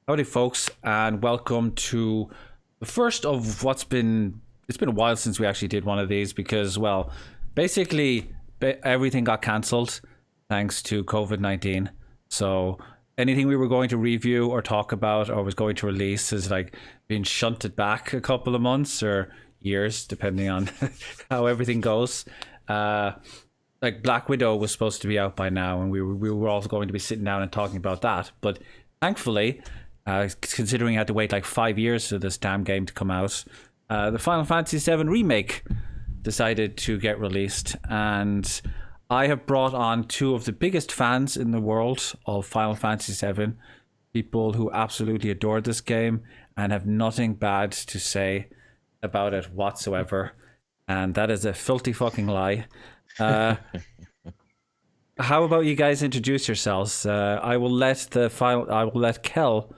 Howdy, folks, and welcome to the first of what's been. It's been a while since we actually did one of these because, well, basically everything got cancelled thanks to COVID-19. So anything we were going to review or talk about or was going to release is like being shunted back a couple of months or years, depending on how everything goes. Like Black Widow was supposed to be out by now, and we were also going to be sitting down and talking about that, but thankfully. Considering I had to wait like 5 years for this damn game to come out, the Final Fantasy VII Remake decided to get released, and I have brought on two of the biggest fans in the world of Final Fantasy VII, people who absolutely adore this game and have nothing bad to say about it whatsoever, and that is a filthy fucking lie. How about you guys introduce yourselves? I will let Kel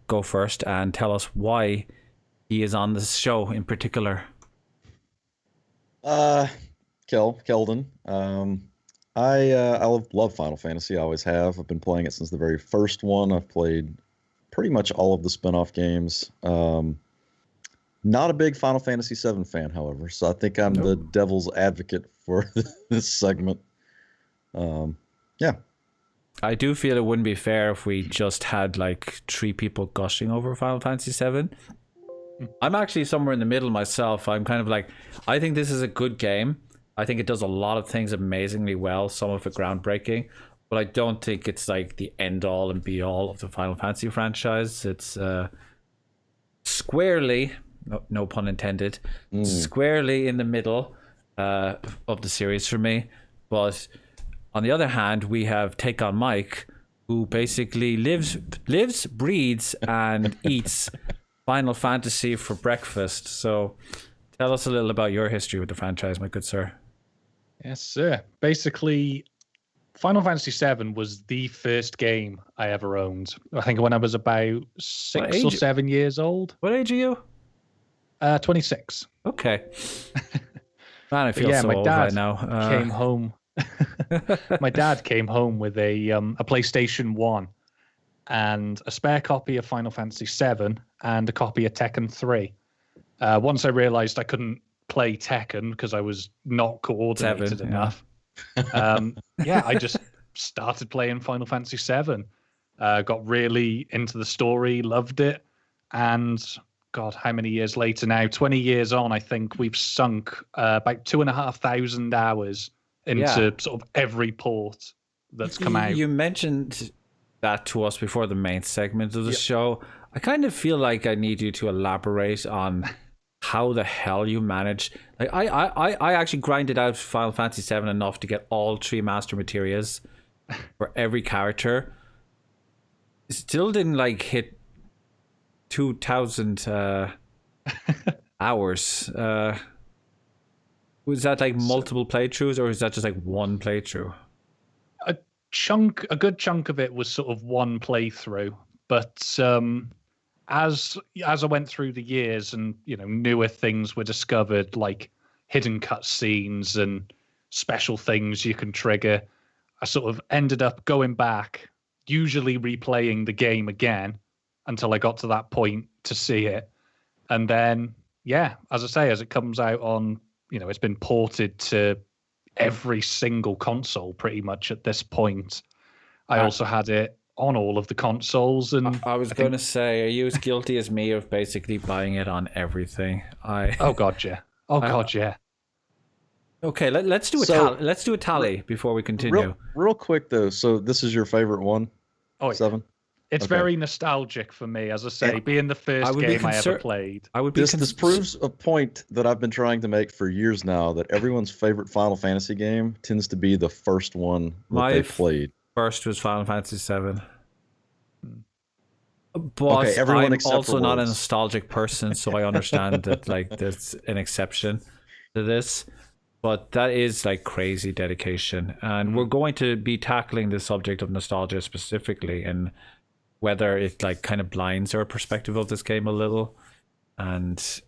go first and tell us why he is on this show in particular. Kheldhinn. I love Final Fantasy. I always have. I've been playing it since the very first one. I've played pretty much all of the spin-off games. Not a big Final Fantasy VII fan, however, so I think I'm the devil's advocate for this segment. Yeah. I do feel it wouldn't be fair if we just had like three people gushing over Final Fantasy VII. I'm actually somewhere in the middle myself. I'm kind of like, I think this is a good game. I think it does a lot of things amazingly well, some of it groundbreaking, but I don't think it's like the end all and be all of the Final Fantasy franchise. It's squarely, no pun intended, squarely in the middle of the series for me. But on the other hand, we have TakeOnMe, who basically lives, breathes, and eats Final Fantasy for breakfast. So tell us a little about your history with the franchise, my good sir. Yes, sir. Basically, Final Fantasy VII was the first game I ever owned. I think when I was about 6 or 7 years old. What age are you? 26. Okay. Man, I feel so old right now. Came home. My dad came home with a PlayStation 1 and a spare copy of Final Fantasy VII and a copy of Tekken 3. Once I realized I couldn't play Tekken because I was not coordinated enough. I just started playing Final Fantasy VII. Got really into the story, loved it, and God, how many years later now? 20 years on, I think we've sunk about 2,500 hours into sort of every port that's come out. You mentioned that to us before the main segment of the show. I kind of feel like I need you to elaborate on how the hell you manage. Like I actually grinded out Final Fantasy VII enough to get all 3 master materials for every character. Still didn't like hit 2,000 hours. Was that like multiple playthroughs, or is that just like one playthrough? A good chunk of it was sort of one playthrough, but as I went through the years and newer things were discovered, like hidden cutscenes and special things you can trigger, I sort of ended up going back, usually replaying the game again until I got to that point to see it, and then as I say, as it comes out on. It's been ported to every single console pretty much at this point. I also had it on all of the consoles. And I was going to say, are you as guilty as me of basically buying it on everything? Oh, God, yeah. Okay, let's do a tally before we continue. Real quick, though. So this is your favorite one? Oh, 7? It's very nostalgic for me, as I say, being the first game I ever played. This proves a point that I've been trying to make for years now, that everyone's favorite Final Fantasy game tends to be the first one that they played. First was Final Fantasy VII. But I'm also not a nostalgic person, so I understand that like there's an exception to this. But that is like crazy dedication. And we're going to be tackling the subject of nostalgia specifically, and whether it like kind of blinds our perspective of this game a little, and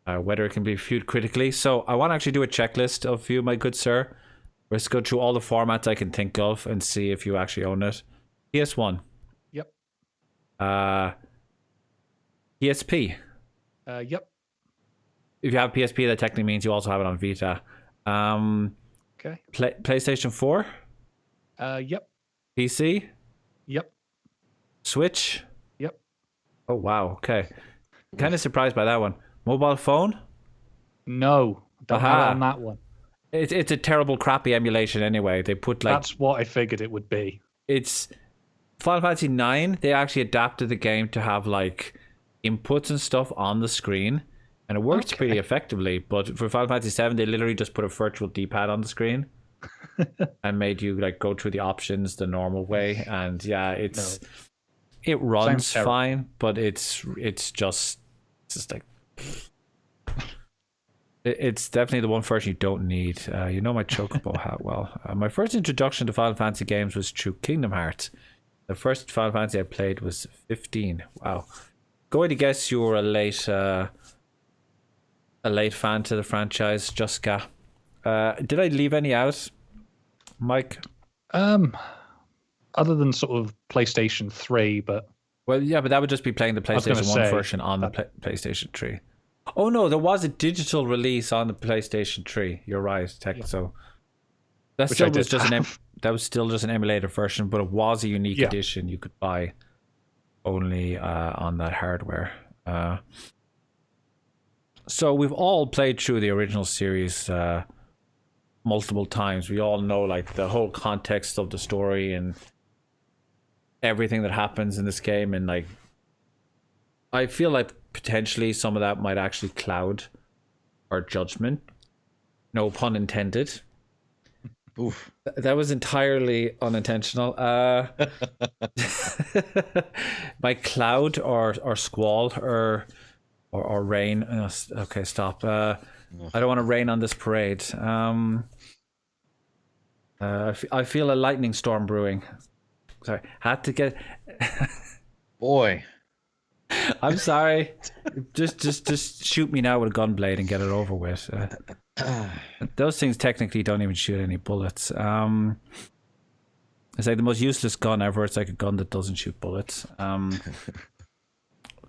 whether it can be viewed critically. So I want to actually do a checklist of you, my good sir. Let's go through all the formats I can think of and see if you actually own it. PS1. Yep. PSP. Yep. If you have PSP, that technically means you also have it on Vita. Okay. PlayStation 4. Yep. PC. Yep. Switch. Yep. Oh wow. Okay. Kind of surprised by that one. Mobile phone. No, don't have it on that one. It's a terrible, crappy emulation anyway. They put like That's what I figured it would be. It's Final Fantasy IX. They actually adapted the game to have like inputs and stuff on the screen, and it works pretty effectively. But for Final Fantasy VII, they literally just put a virtual D-pad on the screen and made you like go through the options the normal way. And yeah, it runs fine, but it's just like. It's definitely the one version you don't need. You know my Chocobo hat well. My first introduction to Final Fantasy games was through Kingdom Hearts. The first Final Fantasy I played was 15. Wow. Going to guess you were a late fan to the franchise, Juska. Did I leave any out, Mike? Other than sort of PlayStation 3, but... Well, yeah, but that would just be playing the PlayStation 1 version on the PlayStation 3. Oh no, there was a digital release on the PlayStation 3. You're right, So that still was just that was still just an emulator version, but it was a unique edition you could buy only on that hardware. So we've all played through the original series multiple times. We all know like the whole context of the story and everything that happens in this game, and like I feel like potentially some of that might actually cloud our judgment. No pun intended. Oof. That was entirely unintentional. By cloud or squall or rain. Okay, stop. I don't want to rain on this parade. I feel a lightning storm brewing. Sorry, had to get. Boy. I'm sorry. Just shoot me now with a gun blade and get it over with. Those things technically don't even shoot any bullets. It's like the most useless gun ever. It's like a gun that doesn't shoot bullets.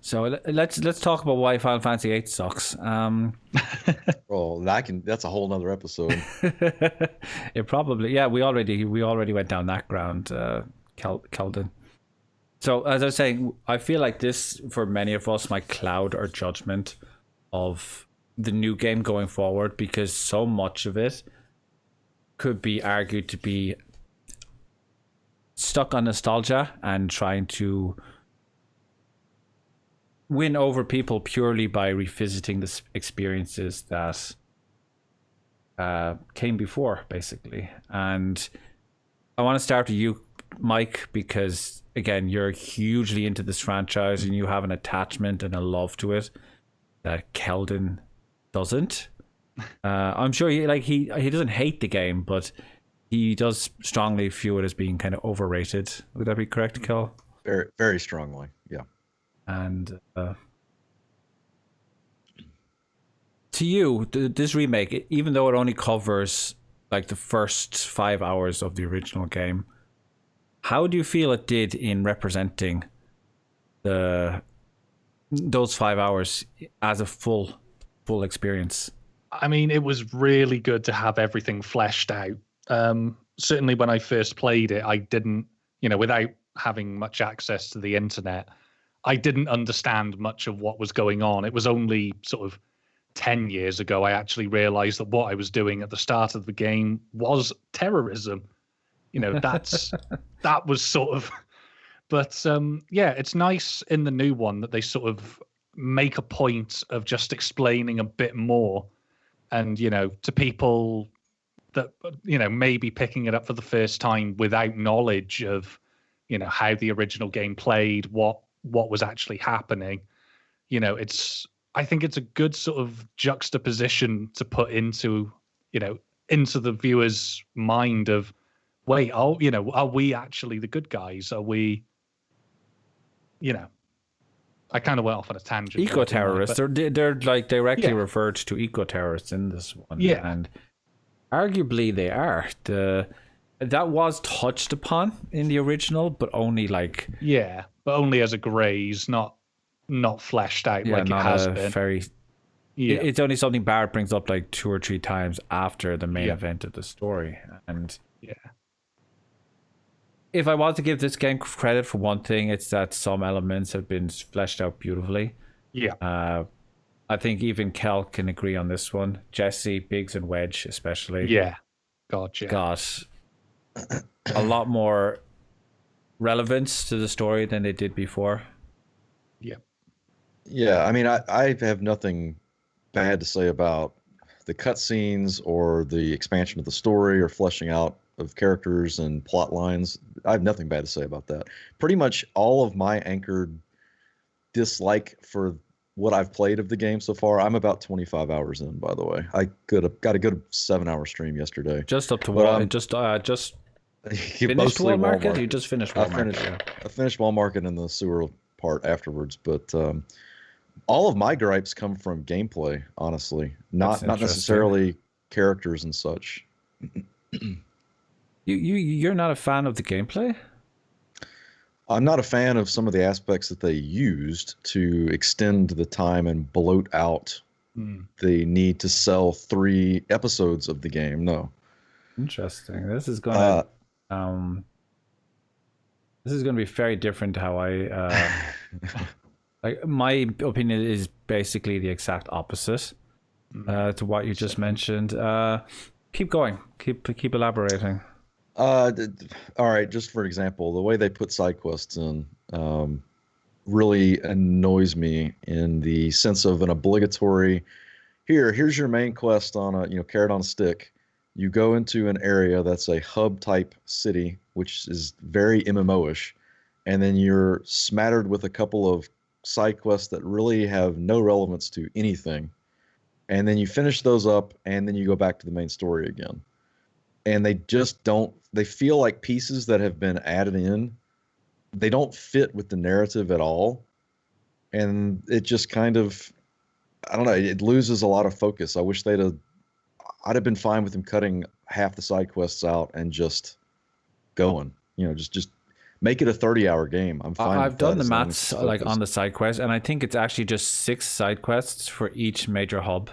So let's talk about why Final Fantasy VIII sucks. Well, that's a whole nother episode. It probably, yeah. We already went down that ground, Kheldhinn. So as I was saying, I feel like this, for many of us, might cloud our judgment of the new game going forward, because so much of it could be argued to be stuck on nostalgia and trying to win over people purely by revisiting the experiences that came before, basically. And I want to start with you, Mike, because again, you're hugely into this franchise and you have an attachment and a love to it that Kheldhinn doesn't. I'm sure he doesn't hate the game, but he does strongly view it as being kind of overrated. Would that be correct, Kel? Very, very strongly, yeah. And to you, this remake, even though it only covers like the first 5 hours of the original game, how do you feel it did in representing those 5 hours as a full experience? I mean, it was really good to have everything fleshed out. Certainly when I first played it, I didn't, without having much access to the internet, I didn't understand much of what was going on. It was only sort of 10 years ago I actually realized that what I was doing at the start of the game was terrorism. That was sort of, but yeah, it's nice in the new one that they sort of make a point of just explaining a bit more, and to people that maybe picking it up for the first time without knowledge of how the original game played, what was actually happening. I think it's a good sort of juxtaposition to put into the viewer's mind of, wait, are we actually the good guys? Are we, I kind of went off on a tangent. Eco-terrorists. They're like directly referred to eco-terrorists in this one. Yeah. And arguably they are. That was touched upon in the original, but only like Yeah, but only as a graze, not fleshed out like it not has a been. very. Yeah, It's only something Barrett brings up like 2 or 3 times after the main event of the story. And yeah, if I was to give this game credit for one thing, it's that some elements have been fleshed out beautifully. yeah, I think even Kel can agree on this one. Jesse, Biggs, and Wedge especially yeah. Gotcha. got a lot more relevance to the story than they did before. Yeah, Yeah, I mean, I have nothing bad to say about the cutscenes or the expansion of the story or fleshing out of characters and plot lines. I have nothing bad to say about that. Pretty much all of my anchored dislike for what I've played of the game so far. I'm about 25 hours in, by the way. I got a good 7-hour stream yesterday. Just up to But, Wall. Just finished mostly Wall Market. Walmart. You just finished Wall Market. I finished Wall Market in the sewer part afterwards, but all of my gripes come from gameplay, honestly, not necessarily characters and such. You're not a fan of the gameplay? I'm not a fan of some of the aspects that they used to extend the time and bloat out the need to sell 3 episodes of the game. No. Interesting. This is gonna be very different to how I like. My opinion is basically the exact opposite to what you just mentioned. Keep going. Keep elaborating. All right, just for example, the way they put side quests in really annoys me in the sense of an obligatory. Here's your main quest on a carrot on a stick. You go into an area that's a hub type city, which is very MMO-ish, and then you're smattered with a couple of side quests that really have no relevance to anything. And then you finish those up, and then you go back to the main story again. And they just don't, they feel like pieces that have been added in. They don't fit with the narrative at all. And it just kind of, I don't know, it loses a lot of focus. I wish I'd have been fine with them cutting half the side quests out and just going, just make it a 30-hour game. I'm fine. I've done the maths like on the side quests, and I think it's actually just 6 side quests for each major hub.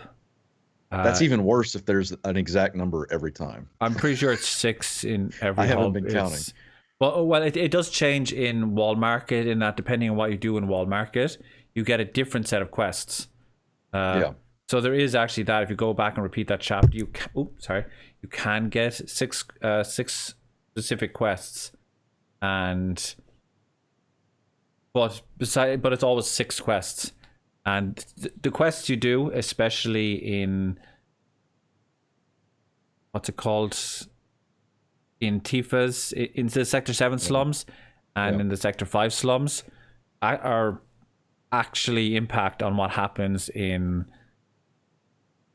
That's even worse if there's an exact number every time. I'm pretty sure it's 6 in every hub. I haven't been counting. Well, it does change in Wall Market in that depending on what you do in Wall Market, you get a different set of quests. Yeah. So there is actually that. If you go back and repeat that chapter, you can get 6 specific quests, but it's always 6 quests. And the quests you do, especially in what's it called, in Tifa's, in the Sector 7 slums and in the Sector 5 slums, are actually impact on what happens in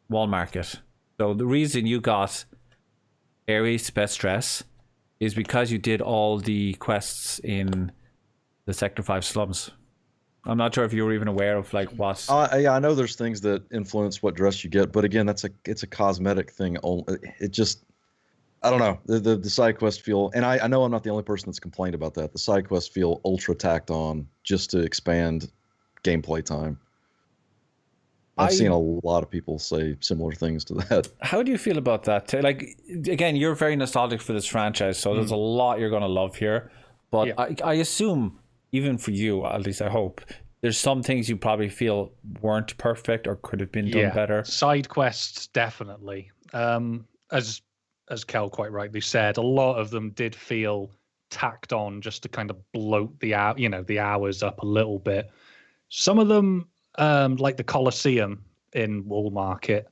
Wall Market. So the reason you got Ares Best Dress is because you did all the quests in the Sector 5 slums. I'm not sure if you were even aware of like what. Yeah, I know there's things that influence what dress you get, but again, it's a cosmetic thing. It just, I don't know. The side quests feel, and I know I'm not the only person that's complained about that. The side quests feel ultra tacked on just to expand gameplay time. I've seen a lot of people say similar things to that. How do you feel about that? Like, again, you're very nostalgic for this franchise, so there's a lot you're going to love here. But I assume, even for you, at least I hope, there's some things you probably feel weren't perfect or could have been done better. Side quests, definitely. As Kel quite rightly said, a lot of them did feel tacked on just to kind of bloat the hours up a little bit. Some of them, like the Colosseum in Wall Market,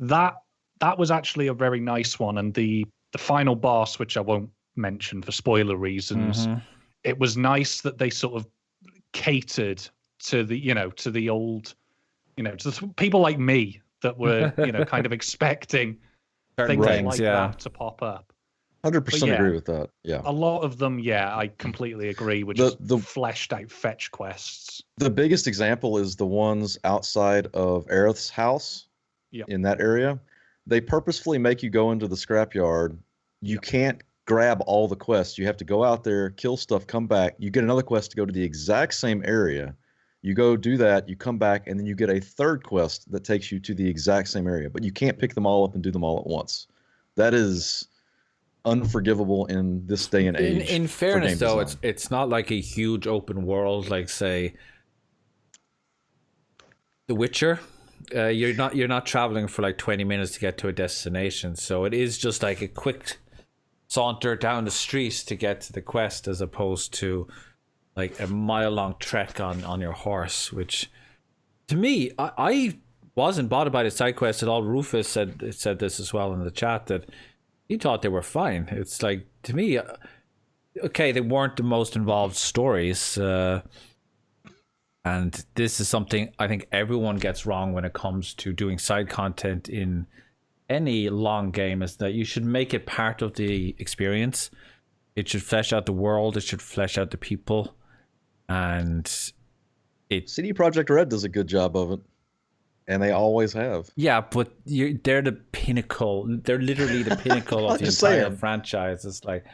that was actually a very nice one. And the final boss, which I won't mention for spoiler reasons, it was nice that they sort of catered to the old, to the people like me that were, kind of expecting things like that to pop up. 100% agree with that. Yeah. A lot of them, I completely agree with the fleshed out fetch quests. The biggest example is the ones outside of Aerith's house in that area. They purposefully make you go into the scrapyard. You can't grab all the quests. You have to go out there, kill stuff, come back. You get another quest to go to the exact same area. You go do that, you come back, and then you get a third quest that takes you to the exact same area. But you can't pick them all up and do them all at once. That is unforgivable in this day and age. In fairness, though, design. it's not like a huge open world like, say, The Witcher. You're not traveling for like 20 minutes to get to a destination, so it is just like a quick saunter down the street to get to the quest, as opposed to like a mile-long trek on your horse. Which, to me, I wasn't bothered by the side quests at all. Rufus said this as well in the chat, that he thought they were fine. It's like, to me, okay, they weren't the most involved stories, and this is something I think everyone gets wrong when it comes to doing side content in any long game, is that you should make it part of the experience. It should flesh out the world, it should flesh out the people, and CD Projekt Red does a good job of it, and they always have. Yeah, but they're the pinnacle. They're literally the pinnacle of the entire franchise. It's like,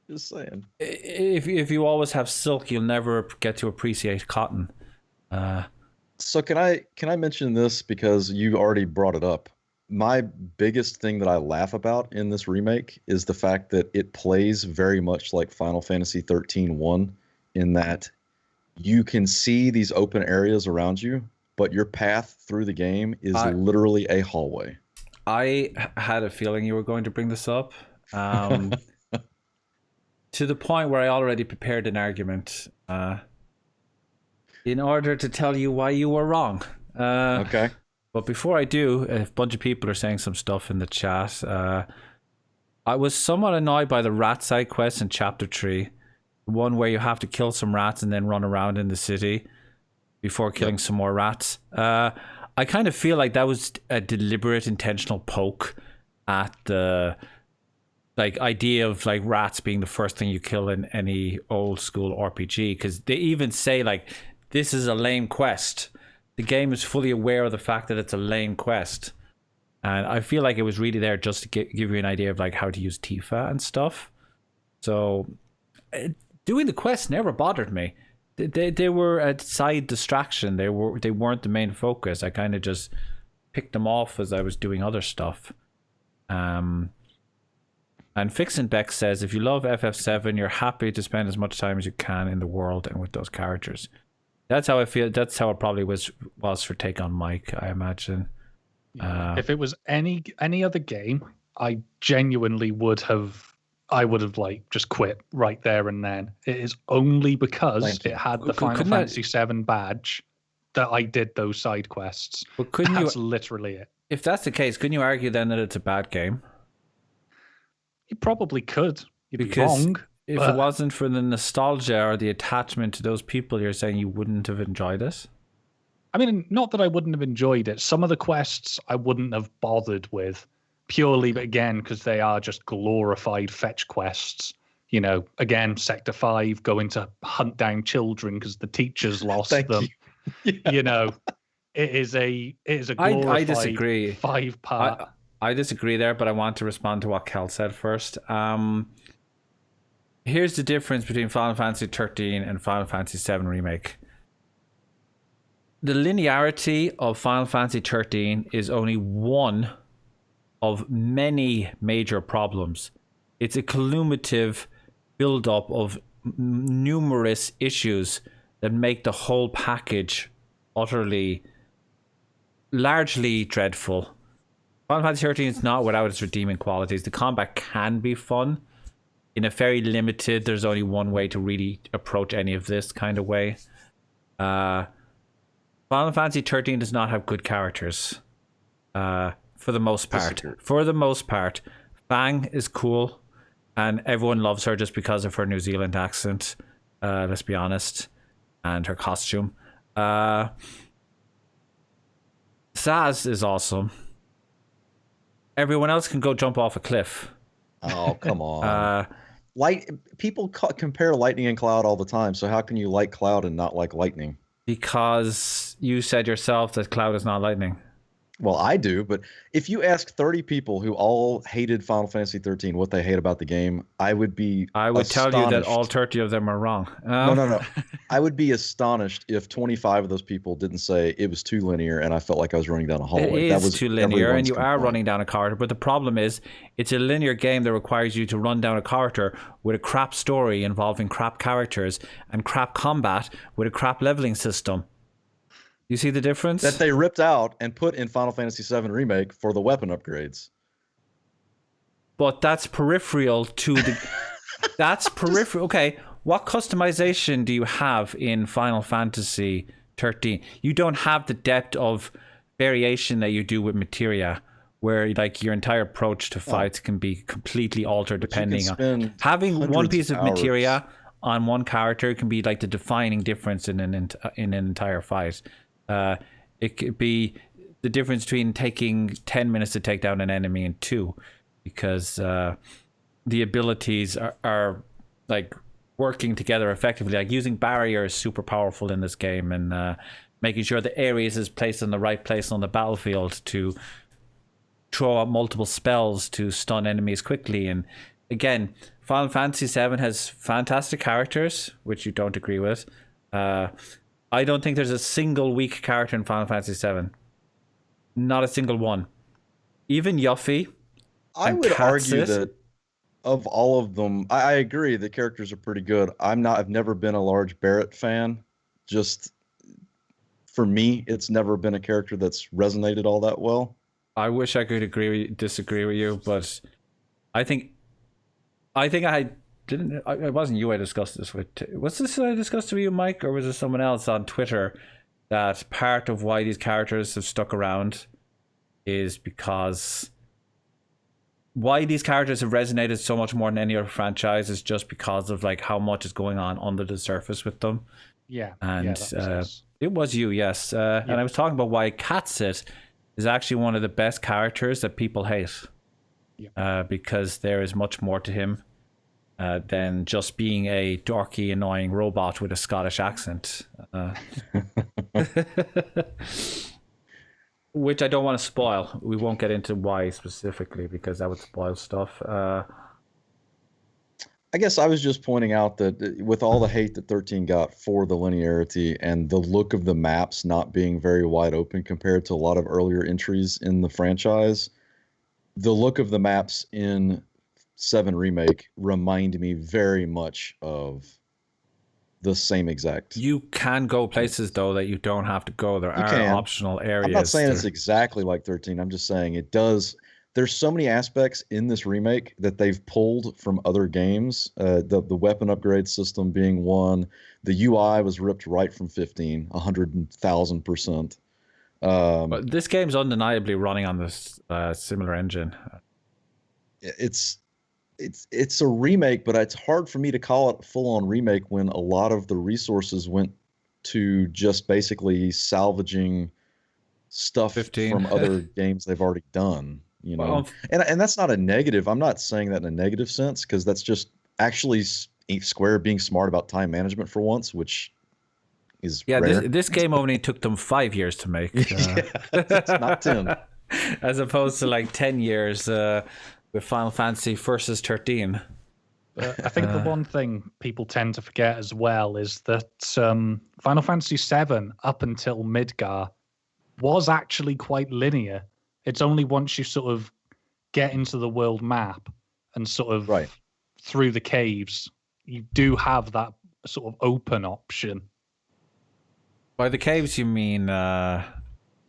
just saying, if you always have silk, you'll never get to appreciate cotton. So can I mention this, because you already brought it up? My biggest thing that I laugh about in this remake is the fact that it plays very much like Final Fantasy XIII 1, in that you can see these open areas around you, but your path through the game is literally a hallway. I had a feeling you were going to bring this up, to the point where I already prepared an argument in order to tell you why you were wrong. Okay. But before I do, a bunch of people are saying some stuff in the chat. I was somewhat annoyed by the rat side quest in Chapter 3. The one where you have to kill some rats and then run around in the city before killing some more rats. I kind of feel like that was a deliberate, intentional poke at the like idea of like rats being the first thing you kill in any old school RPG, because they even say like, this is a lame quest. The game is fully aware of the fact that it's a lame quest, and I feel like it was really there just to give you an idea of like how to use Tifa and stuff. So doing the quest never bothered me. They were a side distraction. They weren't the main focus. I kind of just picked them off as I was doing other stuff. And Fixin' Beck says, if you love FF7, you're happy to spend as much time as you can in the world and with those characters. That's how I feel. That's how it probably was for TakeOnMe, I imagine. If it was any other game, I genuinely would have like just quit right there and then. It is only because it had the Final Fantasy VII badge that I did those side quests. But that's literally it. If that's the case, couldn't you argue then that it's a bad game? You probably could. You'd be wrong. If it wasn't for the nostalgia or the attachment to those people, you're saying you wouldn't have enjoyed it? I mean, not that I wouldn't have enjoyed it. Some of the quests I wouldn't have bothered with, purely, but again, because they are just glorified fetch quests. You know, again, Sector 5, going to hunt down children because the teachers lost them. You know, it is a glorified I disagree. 5-part. I disagree there, but I want to respond to what Kel said first. Here's the difference between Final Fantasy XIII and Final Fantasy VII Remake. The linearity of Final Fantasy XIII is only one of many major problems. It's a cumulative build-up of numerous issues that make the whole package largely dreadful. Final Fantasy XIII is not without its redeeming qualities. The combat can be fun. In a very limited, there's only one way to really approach any of this kind of way. Final Fantasy XIII does not have good characters. For the most part. For the most part. Fang is cool, and everyone loves her just because of her New Zealand accent. Let's be honest. And her costume. Saz is awesome. Everyone else can go jump off a cliff. Oh, come on. People compare Lightning and Cloud all the time, so how can you like Cloud and not like Lightning? Because you said yourself that Cloud is not Lightning. Well, I do, but if you ask 30 people who all hated Final Fantasy 13 what they hate about the game, I would be I would tell you that all astonished. 30 of them are wrong. No. I would be astonished if 25 of those people didn't say it was too linear and I felt like I was running down a hallway. It That is was too linear, and everyone's you are complaint. running down a corridor. But the problem is, it's a linear game that requires you to run down a corridor with a crap story involving crap characters and crap combat with a crap leveling system. You see the difference? That they ripped out and put in Final Fantasy VII Remake for the weapon upgrades. But that's peripheral to the. That's peripheral. Okay, what customization do you have in Final Fantasy 13? You don't have the depth of variation that you do with materia, where like your entire approach to fights can be completely altered depending on having one piece of materia on one character can be like the defining difference in an entire fight. It could be the difference between taking 10 minutes to take down an enemy and 2, because the abilities are like working together effectively. Like using barrier is super powerful in this game, and making sure the Ares is placed in the right place on the battlefield to throw out multiple spells to stun enemies quickly. And again, Final Fantasy VII has fantastic characters, which you don't agree with. I don't think there's a single weak character in Final Fantasy VII. Not a single one. Even Yuffie. I would argue that of all of them, I agree the characters are pretty good. I've never been a large Barrett fan. Just for me, it's never been a character that's resonated all that well. I wish I could disagree with you, but I think it wasn't you I discussed this with. Was this I discussed with you, Mike, or was it someone else on Twitter? That part of why these characters have stuck around is because why these characters have resonated so much more than any other franchise is just because of like how much is going on under the surface with them. Yeah, and it was you, yes. And I was talking about why Catsit is actually one of the best characters that people hate, because there is much more to him than just being a dorky, annoying robot with a Scottish accent. Which I don't want to spoil. We won't get into why specifically because that would spoil stuff. I guess I was just pointing out that with all the hate that 13 got for the linearity and the look of the maps not being very wide open compared to a lot of earlier entries in the franchise, the look of the maps in 7 Remake remind me very much of the same exact. You can go places though that you don't have to go. There are optional areas. I'm not saying it's exactly like 13. I'm just saying it does. There's so many aspects in this remake that they've pulled from other games. The weapon upgrade system being one. The UI was ripped right from 15, 100,000%. But this game's undeniably running on this similar engine. It's a remake, but it's hard for me to call it a full-on remake when a lot of the resources went to just basically salvaging stuff 15. from other games they've already done. You know, and that's not a negative. I'm not saying that in a negative sense because that's just actually Square being smart about time management for once, which is rare. This game only took them 5 years to make. It's not 10, as opposed to like 10 years. With Final Fantasy versus 13. I think the one thing people tend to forget as well is that Final Fantasy VII, up until Midgar, was actually quite linear. It's only once you sort of get into the world map and sort of through the caves, you do have that sort of open option. By the caves, you mean I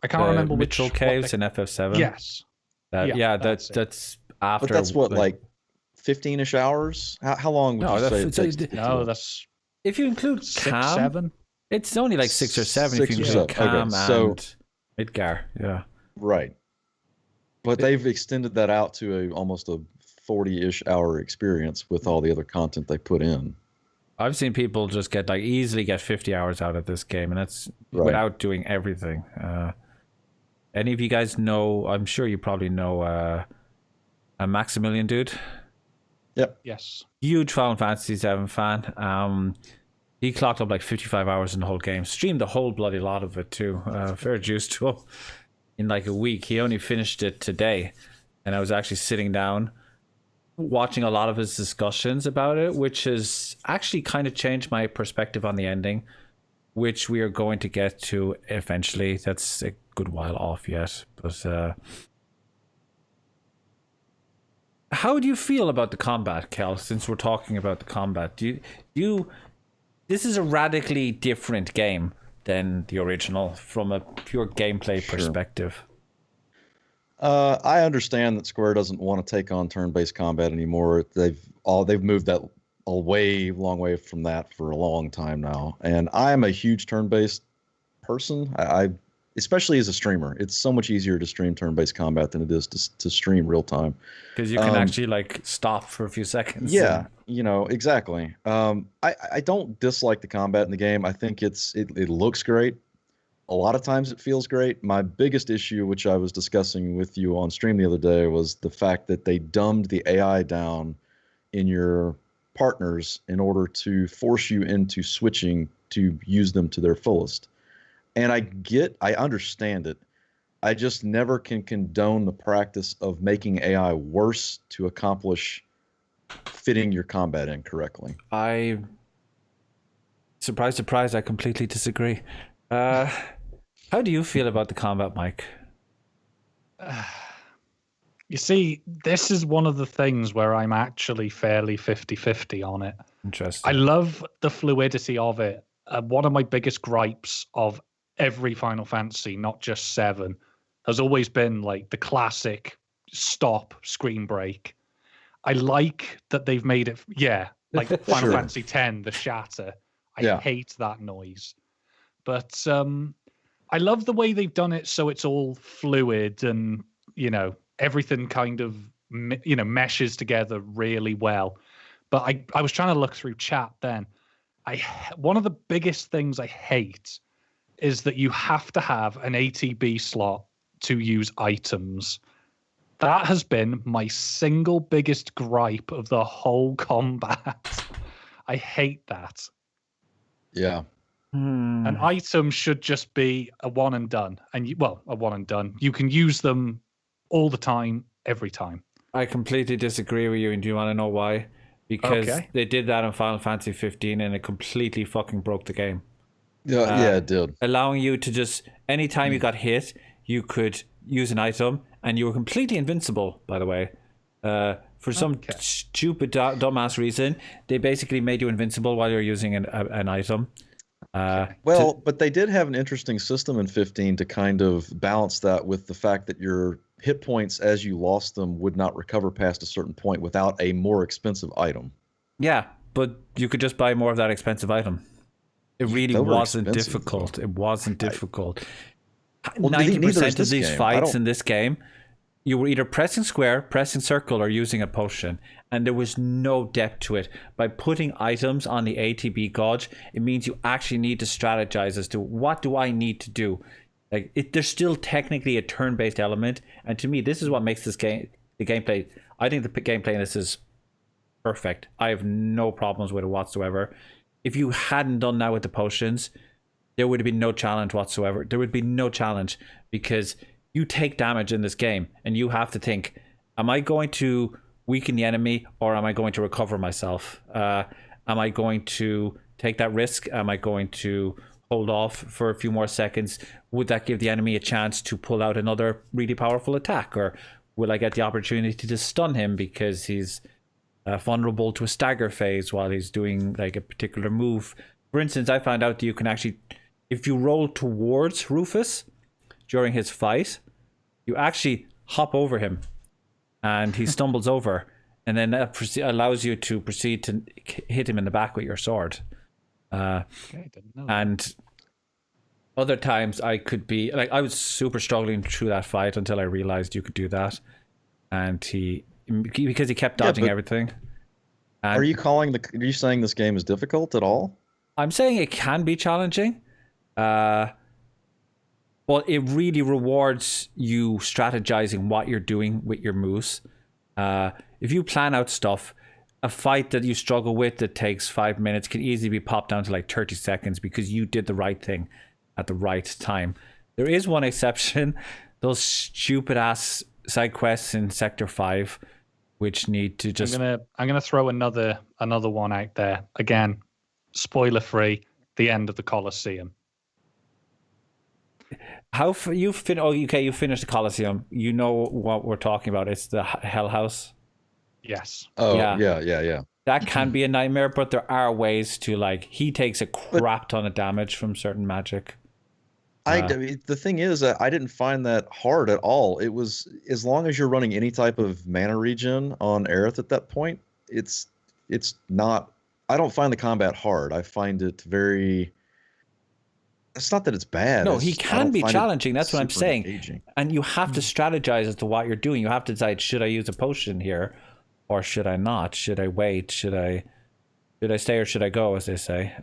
can't remember which Mitchell caves in FF7? Yes. That's after. But that's what, like 15-ish hours? How long would you say it takes? No, that's if you include 6, Cam, 7. It's only like 6 or 7 if you include Cam and Midgar. Yeah. Right. But they've extended that out to almost a 40-ish hour experience with all the other content they put in. I've seen people just easily get 50 hours out of this game, and that's without doing everything. Any of you guys know? I'm sure you probably know a Maximilian dude. Yep. Yes. Huge Final Fantasy VII fan. He clocked up like 55 hours in the whole game. Streamed the whole bloody lot of it too. Fair juice to him. in like a week. He only finished it today, and I was actually sitting down watching a lot of his discussions about it, which has actually kind of changed my perspective on the ending, which we are going to get to eventually. That's a good while off yet, but how do you feel about the combat, Kel? Since we're talking about the combat, do you this is a radically different game than the original from a pure gameplay perspective. I understand that Square doesn't want to take on turn-based combat anymore. They've moved that a long way from that for a long time now. And I'm a huge turn-based person. I especially as a streamer, it's so much easier to stream turn-based combat than it is to stream real time. Because you can actually like stop for a few seconds. Yeah, exactly. I don't dislike the combat in the game. I think it looks great. A lot of times it feels great. My biggest issue, which I was discussing with you on stream the other day, was the fact that they dumbed the AI down in your partners in order to force you into switching to use them to their fullest. And I understand it. I just never can condone the practice of making AI worse to accomplish fitting your combat in correctly. Surprise, I completely disagree. How do you feel about the combat, Mike? You see, this is one of the things where I'm actually fairly 50-50 on it. Interesting. I love the fluidity of it. One of my biggest gripes of every Final Fantasy, not just 7, has always been like the classic stop screen break. I like that they've made it, like Final Fantasy X, the shatter. I hate that noise. But I love the way they've done it so it's all fluid and, everything kind of, meshes together really well. But I was trying to look through chat then. One of the biggest things I hate is that you have to have an ATB slot to use items. That has been my single biggest gripe of the whole combat. I hate that. Yeah. An item should just be a one and done. A one and done. You can use them all the time, every time. I completely disagree with you, and do you want to know why? Because they did that in Final Fantasy 15 and it completely fucking broke the game. Yeah, it did. Allowing you to just, anytime you got hit, you could use an item, and you were completely invincible, by the way. For some stupid, dumbass reason, they basically made you invincible while you're using an item. But they did have an interesting system in 15 to kind of balance that with the fact that your hit points as you lost them would not recover past a certain point without a more expensive item. Yeah, but you could just buy more of that expensive item. It really wasn't difficult. It wasn't difficult. 90% of these fights in this game, you were either pressing square, pressing circle, or using a potion, and there was no depth to it. By putting items on the ATB gauge, it means you actually need to strategize as to what do I need to do. There's still technically a turn-based element, and to me, this is what makes this game, the gameplay. I think the gameplay in this is perfect. I have no problems with it whatsoever. If you hadn't done that with the potions, there would have been no challenge whatsoever. There would be no challenge because you take damage in this game and you have to think, am I going to weaken the enemy or am I going to recover myself? Am I going to take that risk? Am I going to hold off for a few more seconds? Would that give the enemy a chance to pull out another really powerful attack? Or will I get the opportunity to stun him because he's vulnerable to a stagger phase while he's doing like a particular move? For instance, I found out that you can actually, if you roll towards Rufus during his fight, you actually hop over him and he stumbles over, and then that allows you to proceed to hit him in the back with your sword. And other times I could be like, I was super struggling through that fight until I realized you could do that, and because he kept dodging everything. And are you saying this game is difficult at all? I'm saying it can be challenging, but it really rewards you strategizing what you're doing with your moves. If you plan out stuff, a fight that you struggle with that takes 5 minutes can easily be popped down to like 30 seconds because you did the right thing at the right time. There is one exception. those stupid ass side quests in Sector 5, which need to just. I'm gonna throw another one out there again. Spoiler free. The end of the Colosseum. How you fin? Oh, okay. You finished the Colosseum. You know what we're talking about. It's the Hell House. Yes. Oh Yeah. yeah. That can be a nightmare, but there are ways to like. He takes a crap ton of damage from certain magic. The thing is, I didn't find that hard at all. It was as long as you're running any type of mana regen on Aerith at that point, it's not. I don't find the combat hard. I find it very. It's not that it's bad. No, it's he just, I can don't be find it challenging. That's what I'm super saying. engaging. And you have to strategize as to what you're doing. You have to decide: should I use a potion here, or should I not? Should I wait? Should I stay or should I go? As they say.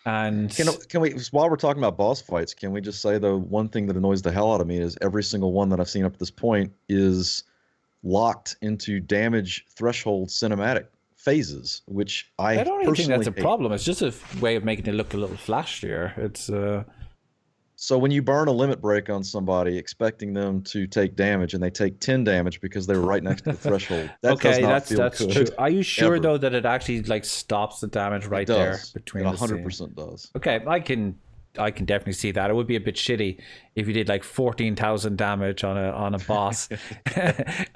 And Can we, while we're talking about boss fights, can we just say the one thing that annoys the hell out of me is every single one that I've seen up to this point is locked into damage threshold cinematic phases, which I don't even think that's a hate. problem. It's just a way of making it look a little flashier. It's So when you burn a limit break on somebody, expecting them to take damage, and they take 10 damage because they were right next to the threshold, that okay. does not That's feel good. true. Are you sure ever. though that it actually like stops the damage right It there does. between It the scene? 100% does. Okay, I can definitely see that. It would be a bit shitty if you did like 14,000 damage on a boss,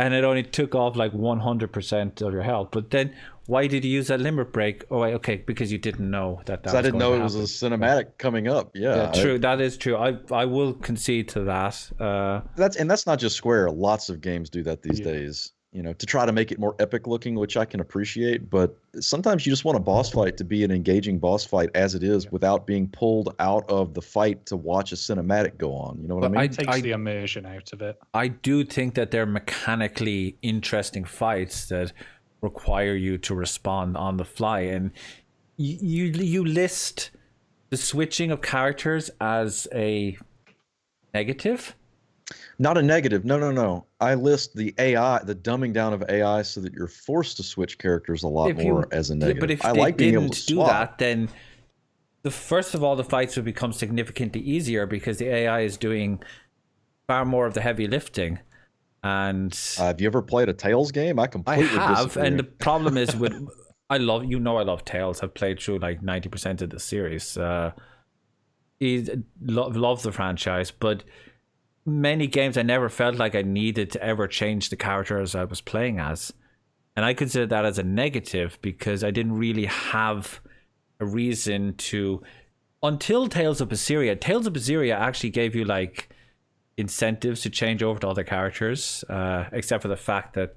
and it only took off like 100% of your health. But then, why did you use that limit break? Oh, wait, okay, because you didn't know that. I didn't know it was a cinematic coming up. Yeah, true. That is true. I will concede to that. That's not just Square. Lots of games do that these days. You know, to try to make it more epic looking, which I can appreciate. But sometimes you just want a boss fight to be an engaging boss fight as it is, without being pulled out of the fight to watch a cinematic go on. You know what I mean? It takes the immersion out of it. I do think that they're mechanically interesting fights that require you to respond on the fly, and you list the switching of characters as a negative. Not a negative. No. I list the AI, the dumbing down of AI, so that you're forced to switch characters a lot more as a negative. But if I they like being able didn't to do swap. that, then first of all, the fights would become significantly easier because the AI is doing far more of the heavy lifting. And have you ever played a Tales game? I completely have, disagree. and the problem is with I love Tales. I've played through like 90% of the series. Love the franchise, but many games I never felt like I needed to ever change the characters I was playing as, and I consider that as a negative because I didn't really have a reason to until Tales of Berseria. Tales of Berseria actually gave you like incentives to change over to other characters, except for the fact that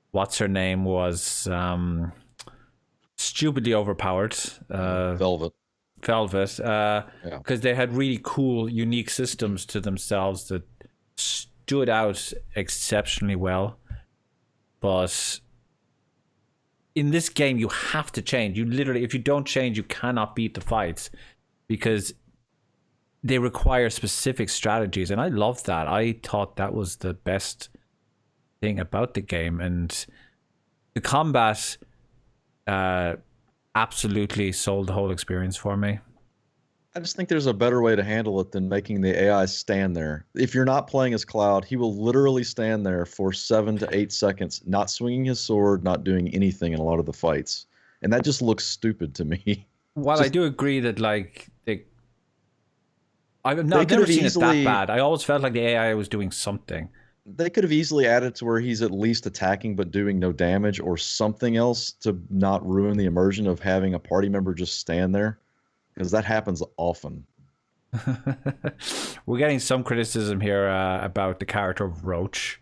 what's her name was stupidly overpowered. Velvet. Because they had really cool, unique systems to themselves that stood out exceptionally well. But in this game, you have to change. You literally, if you don't change, you cannot beat the fights because they require specific strategies. And I loved that. I thought that was the best thing about the game. And the combat absolutely sold the whole experience for me. I just think there's a better way to handle it than making the AI stand there. If you're not playing as Cloud, he will literally stand there for 7 to 8 seconds, not swinging his sword, not doing anything in a lot of the fights. And that just looks stupid to me. While I do agree that like I've never seen it that bad. I always felt like the AI was doing something. They could have easily added to where he's at least attacking but doing no damage or something else to not ruin the immersion of having a party member just stand there, because that happens often. We're getting some criticism here about the character of Roach,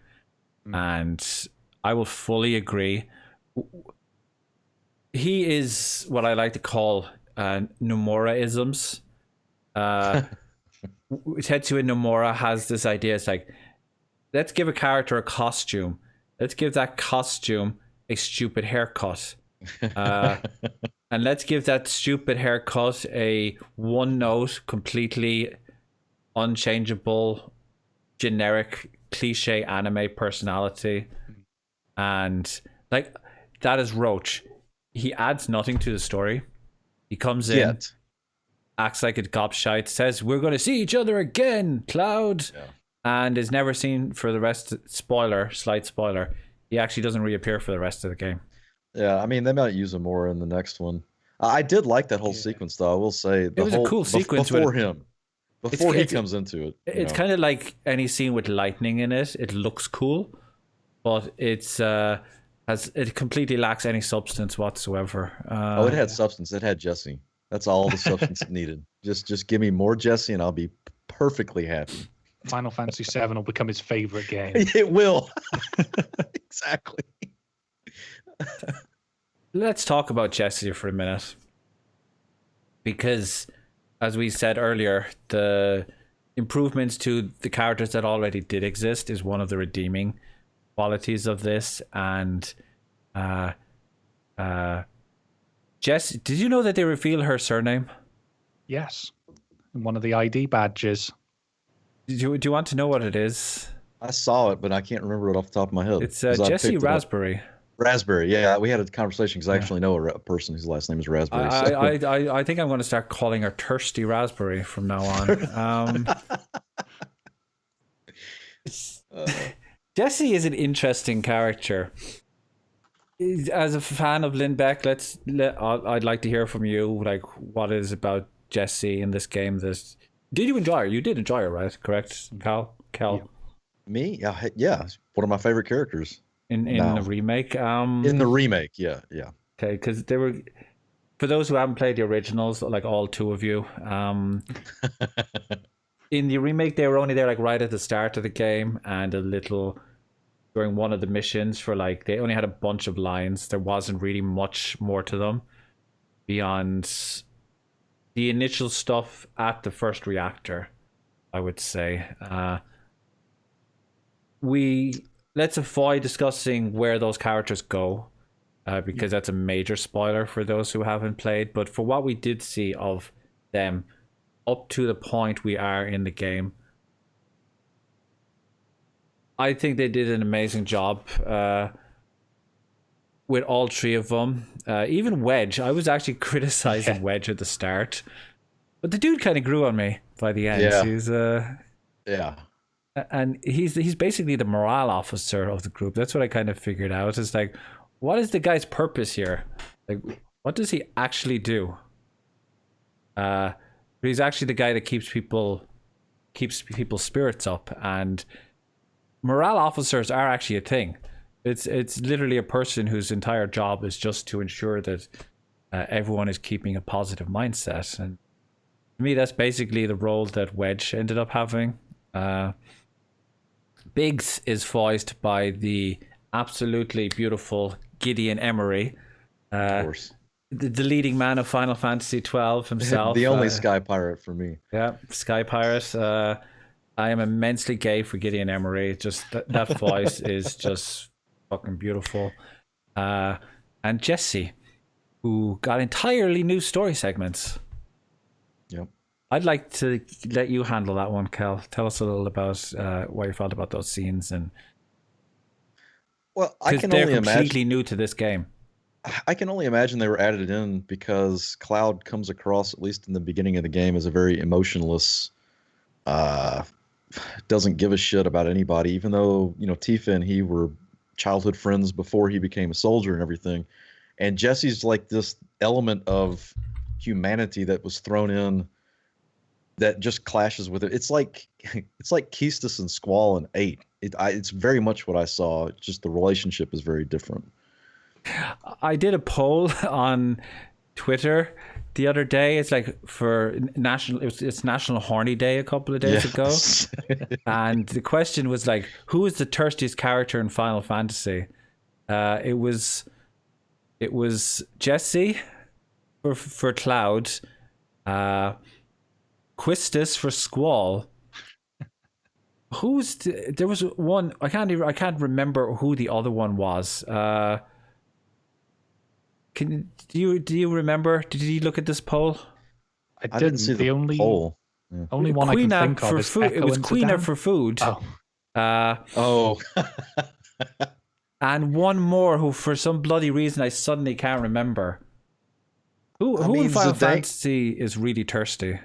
and I will fully agree. He is what I like to call Nomura-isms. Tetsuya Nomura has this idea. It's like, let's give a character a costume. Let's give that costume a stupid haircut. And let's give that stupid haircut a one-note, completely unchangeable, generic, cliche anime personality. And like, that is Roach. He adds nothing to the story. He comes in. acts like a gobshite, says we're going to see each other again, Cloud, and is never seen for the rest. Slight spoiler, he actually doesn't reappear for the rest of the game. Yeah, I mean, they might use him more in the next one. I did like that whole sequence, though. I will say it was a cool sequence before he comes into it. It's kind of like any scene with lightning in it. It looks cool, but it completely lacks any substance whatsoever. It had substance. It had Jesse. That's all the substance it needed. Just give me more Jesse, and I'll be perfectly happy. Final Fantasy VII will become his favorite game. It will. Exactly. Let's talk about Jesse for a minute, because as we said earlier, the improvements to the characters that already did exist is one of the redeeming qualities of this. And Jess, did you know that they reveal her surname? Yes, in one of the ID badges. Do you want to know what it is? I saw it, but I can't remember it off the top of my head. It's Jesse Raspberry. Raspberry, yeah. We had a conversation because I actually know a person whose last name is Raspberry. I think I'm going to start calling her Thirsty Raspberry from now on. Jesse is an interesting character. As a fan of Lynn Beck, I'd like to hear from you. Like, what is about Jesse in this game? Did you enjoy her? You did enjoy her, right? Correct, Cal? Yeah. Me? Yeah. One of my favorite characters. In the remake? In the remake, yeah. Okay, because they were, for those who haven't played the originals, like all two of you, in the remake they were only there like right at the start of the game and a little during one of the missions for like, they only had a bunch of lines. There wasn't really much more to them beyond the initial stuff at the first reactor, I would say. Let's avoid discussing where those characters go, because that's a major spoiler for those who haven't played. But for what we did see of them up to the point we are in the game, I think they did an amazing job with all three of them. Even Wedge, I was actually criticizing Wedge at the start, but the dude kind of grew on me by the end. Yeah. He's and he's basically the morale officer of the group. That's what I kind of figured out. It's like, what is the guy's purpose here? Like, what does he actually do? But he's actually the guy that keeps people's spirits up, and morale officers are actually a thing. It's literally a person whose entire job is just to ensure that everyone is keeping a positive mindset. And to me, that's basically the role that Wedge ended up having. Biggs is voiced by the absolutely beautiful Gideon Emery, of course, the leading man of Final Fantasy XII himself. The only Sky Pirate for me. Yeah, Sky Pirate. I am immensely gay for Gideon Emery. Just that voice is just fucking beautiful. And Jesse, who got entirely new story segments. Yep. I'd like to let you handle that one, Kel. Tell us a little about what you felt about those scenes, and I can they're only completely imagine. new to this game. I can only imagine they were added in because Cloud comes across, at least in the beginning of the game, as a very emotionless, doesn't give a shit about anybody. Even though Tifa and he were childhood friends before he became a soldier and everything, and Jesse's like this element of humanity that was thrown in that just clashes with it. It's like Keistis and Squall and 8. It's very much what I saw. It's just the relationship is very different. I did a poll on Twitter the other day. It's like for it's National Horny Day a couple of days ago, and the question was like, who is the thirstiest character in Final Fantasy? It was Jesse for Cloud, Quistis for Squall. There was one, I can't remember who the other one was. Do you remember? Did you look at this poll? I didn't see the poll. Yeah. Only one I can think of is food. It was Queener for food. Oh. And one more who, for some bloody reason, I suddenly can't remember. Who I mean, in Final Zidane- Fantasy is really thirsty?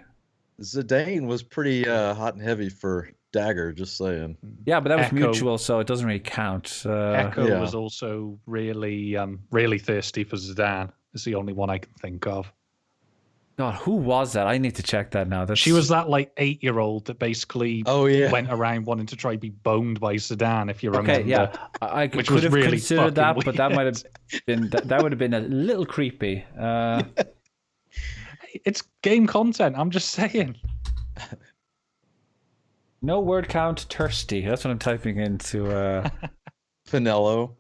Zidane was pretty hot and heavy for Dagger, just saying. Yeah, but that was Echo. mutual, so it doesn't really count. Echo Yeah. was also really, really thirsty for Zidane. It's the only one I can think of. God, who was that? I need to check that now. She was that like 8-year-old that basically Oh yeah. went around wanting to try be boned by Zidane, if you Okay, remember. yeah, I Which could was have really considered that, fucking but that might weird. have been that would have been a little creepy. It's game content. I'm just saying. No word count thirsty. That's what I'm typing into Pinello.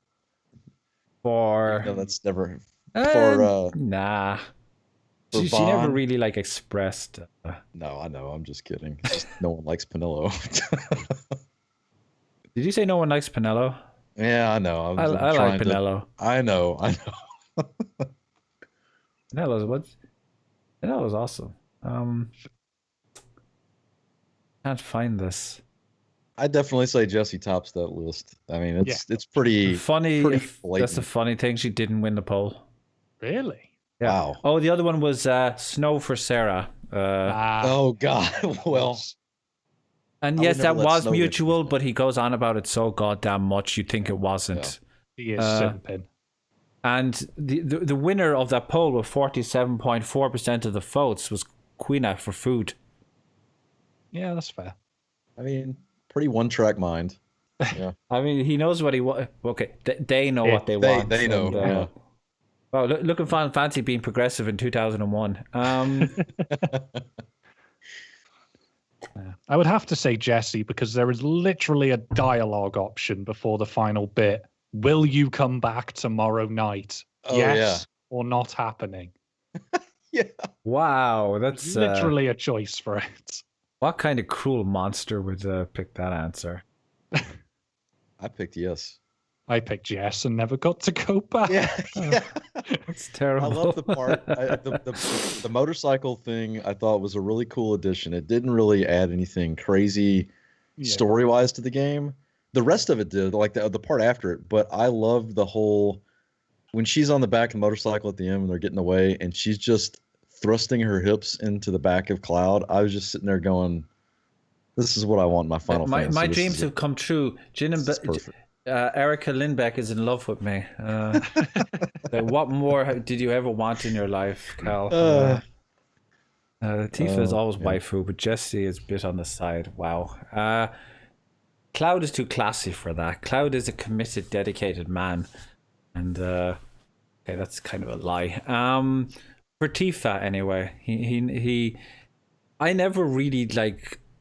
for. No, that's never for Nah. for She never Bond. really like expressed. No, I know. I'm just kidding. It's just no one likes Pinello. Did you say no one likes Pinello? Yeah, I know. I like trying to- Pinello. I know. Pinello's awesome. Can't find this. I definitely say Jesse tops that list. I mean, it's pretty Funny. pretty That's the blatant. funny thing. She didn't win the poll. Really? Yeah. Wow. Oh, the other one was Snow for Sarah. Oh God. Well, And I yes, would that never let was Snow win. mutual, but he goes on about it so goddamn much you'd think it wasn't. He is simping. And the winner of that poll with 47.4% of the votes was Queena for food. Yeah, that's fair. I mean, pretty one-track mind. Yeah. I mean, he knows what he wants. Okay, they know what they want. They know. And, Yeah. Well, look at Final Fantasy being progressive in 2001. I would have to say Jesse because there is literally a dialogue option before the final bit. Will you come back tomorrow night? Oh, yes or not happening. Yeah. Wow, that's Literally a choice for it. what kind of cruel monster would pick that answer? I picked yes. I picked yes and never got to go back. Yeah. That's I terrible. love the part. The motorcycle thing I thought was a really cool addition. It didn't really add anything crazy Yeah. story-wise to the game. The rest of it did, like the part after it. But I love the whole when she's on the back of the motorcycle at the end when they're getting away, and she's just thrusting her hips into the back of Cloud. I was just sitting there going, "This is what I want in my Final Fantasy." My This dreams is have come true. this is perfect. Erica Lindbeck is in love with me. So what more did you ever want in your life, Cal? Tifa is always yeah. waifu, but Jessie is a bit on the side. Wow. Cloud is too classy for that. Cloud is a committed, dedicated man. And, okay, that's kind of a lie. For Tifa, anyway, he I never really,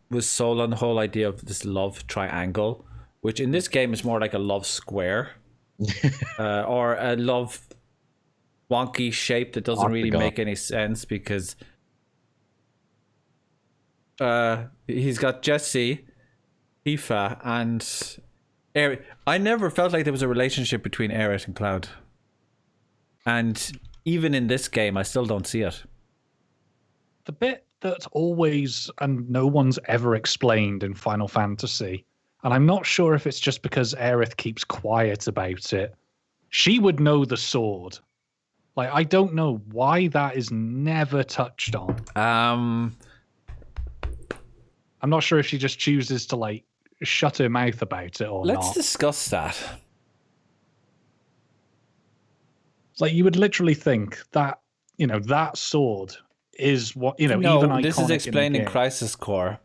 was sold on the whole idea of this love triangle, which in this game is more like a love square. Or a love wonky shape that doesn't really Octagon. make any sense because he's got Jessie, Tifa, and Aerith. I never felt like there was a relationship between Aerith and Cloud. And even in this game, I still don't see it. The bit that's always and no one's ever explained in Final Fantasy, and I'm not sure if it's just because Aerith keeps quiet about it. She would know the sword. Like, I don't know why that is never touched on. I'm not sure if she just chooses to shut her mouth about it or Let's not. discuss that. It's like you would literally think that that sword is what even No, this iconic is explained in the game. Crisis Core.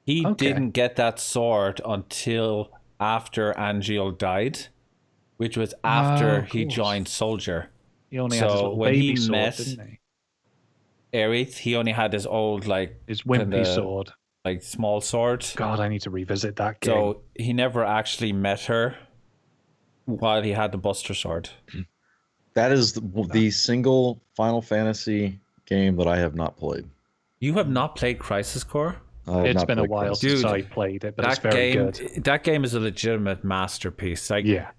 He Okay. didn't get that sword until after Angeal died, which was after of he course. joined Soldier. He only had his So little when baby he sword, met- didn't he? Aerith, he only had his old His wimpy kinda- sword. small sword. God, I need to revisit that game. So he never actually met her while he had the Buster Sword. That is the single Final Fantasy game that I have not played. You have not played Crisis Core? I have It's not been a played while Crisis. since Dude, I played it, but it's That very game, good. that game is a legitimate masterpiece. Yeah.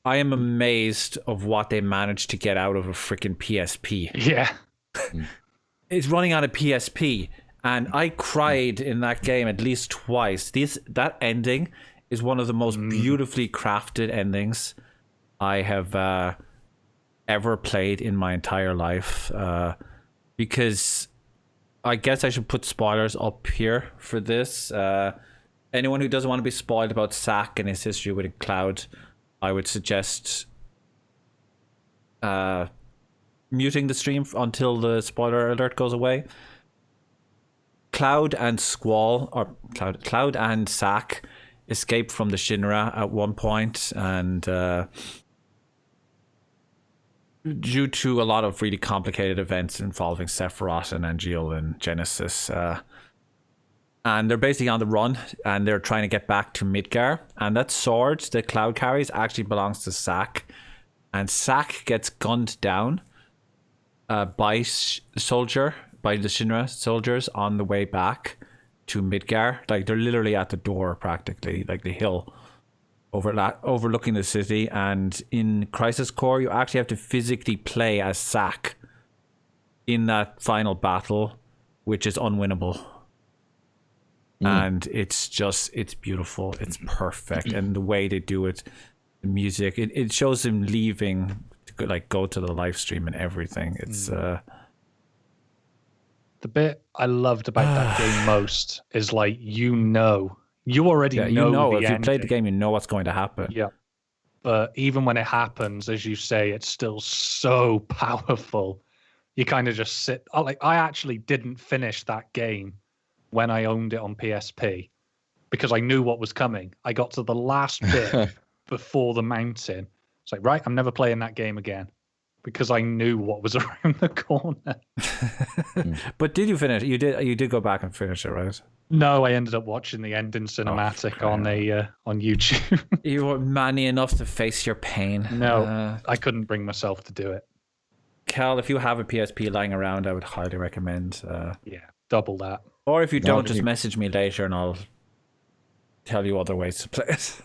I am amazed of what they managed to get out of a freaking PSP. Yeah. It's running on a PSP, and I cried in that game at least twice. That ending is one of the most beautifully crafted endings I have ever played in my entire life. because I guess I should put spoilers up here for this. Anyone who doesn't want to be spoiled about Zack and his history with Cloud, I would suggest muting the stream until the spoiler alert goes away. Cloud and Cloud and Zack escape from the Shinra at one point, and due to a lot of really complicated events involving Sephiroth and Angeal and Genesis, and they're basically on the run, and they're trying to get back to Midgar, and that sword that Cloud carries actually belongs to Zack, and Zack gets gunned down by the Shinra soldiers on the way back to Midgar. Like, they're literally at the door, practically, like the hill overlooking the city. And in Crisis Core, you actually have to physically play as Zack in that final battle, which is unwinnable. And it's beautiful, it's perfect, and the way they do it, the music, it shows him leaving to go to the live stream and everything. It's the bit I loved about that game most is, like, you already know if the you played the game, you know what's going to happen. Yeah, but even when it happens, as you say, it's still so powerful. You kind of just sit. I actually didn't finish that game when I owned it on PSP because I knew what was coming. I got to the last bit before the mountain. It's like, right, I'm never playing that game again because I knew what was around the corner. But did you finish? You did go back and finish it, right? No, I ended up watching the ending cinematic on YouTube. You were manly enough to face your pain. No, I couldn't bring myself to do it. Cal, if you have a PSP lying around, I would highly recommend. Double that. Or if you don't, just message me later and I'll tell you other ways to play it.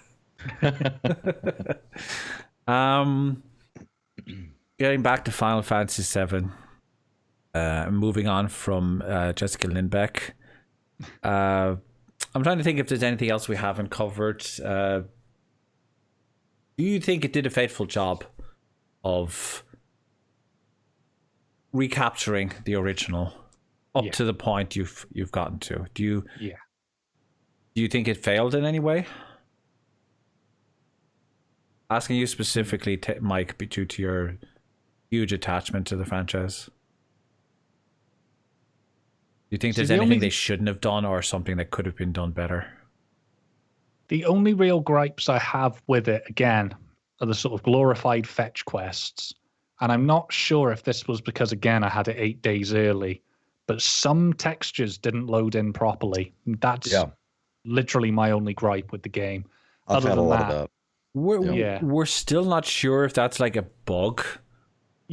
Getting back to Final Fantasy VII, moving on from Jessica Lindbeck. I'm trying to think if there's anything else we haven't covered. Do you think it did a faithful job of recapturing the original up to the point you've gotten to? Do you think it failed in any way? Asking you specifically, Mike, due to your huge attachment to the franchise. Do you think there's anything they shouldn't have done or something that could have been done better? The only real gripes I have with it, again, are the sort of glorified fetch quests. And I'm not sure if this was because, again, I had it 8 days early, but some textures didn't load in properly. That's literally my only gripe with the game. I've had a lot of that. We're still not sure if that's like a bug.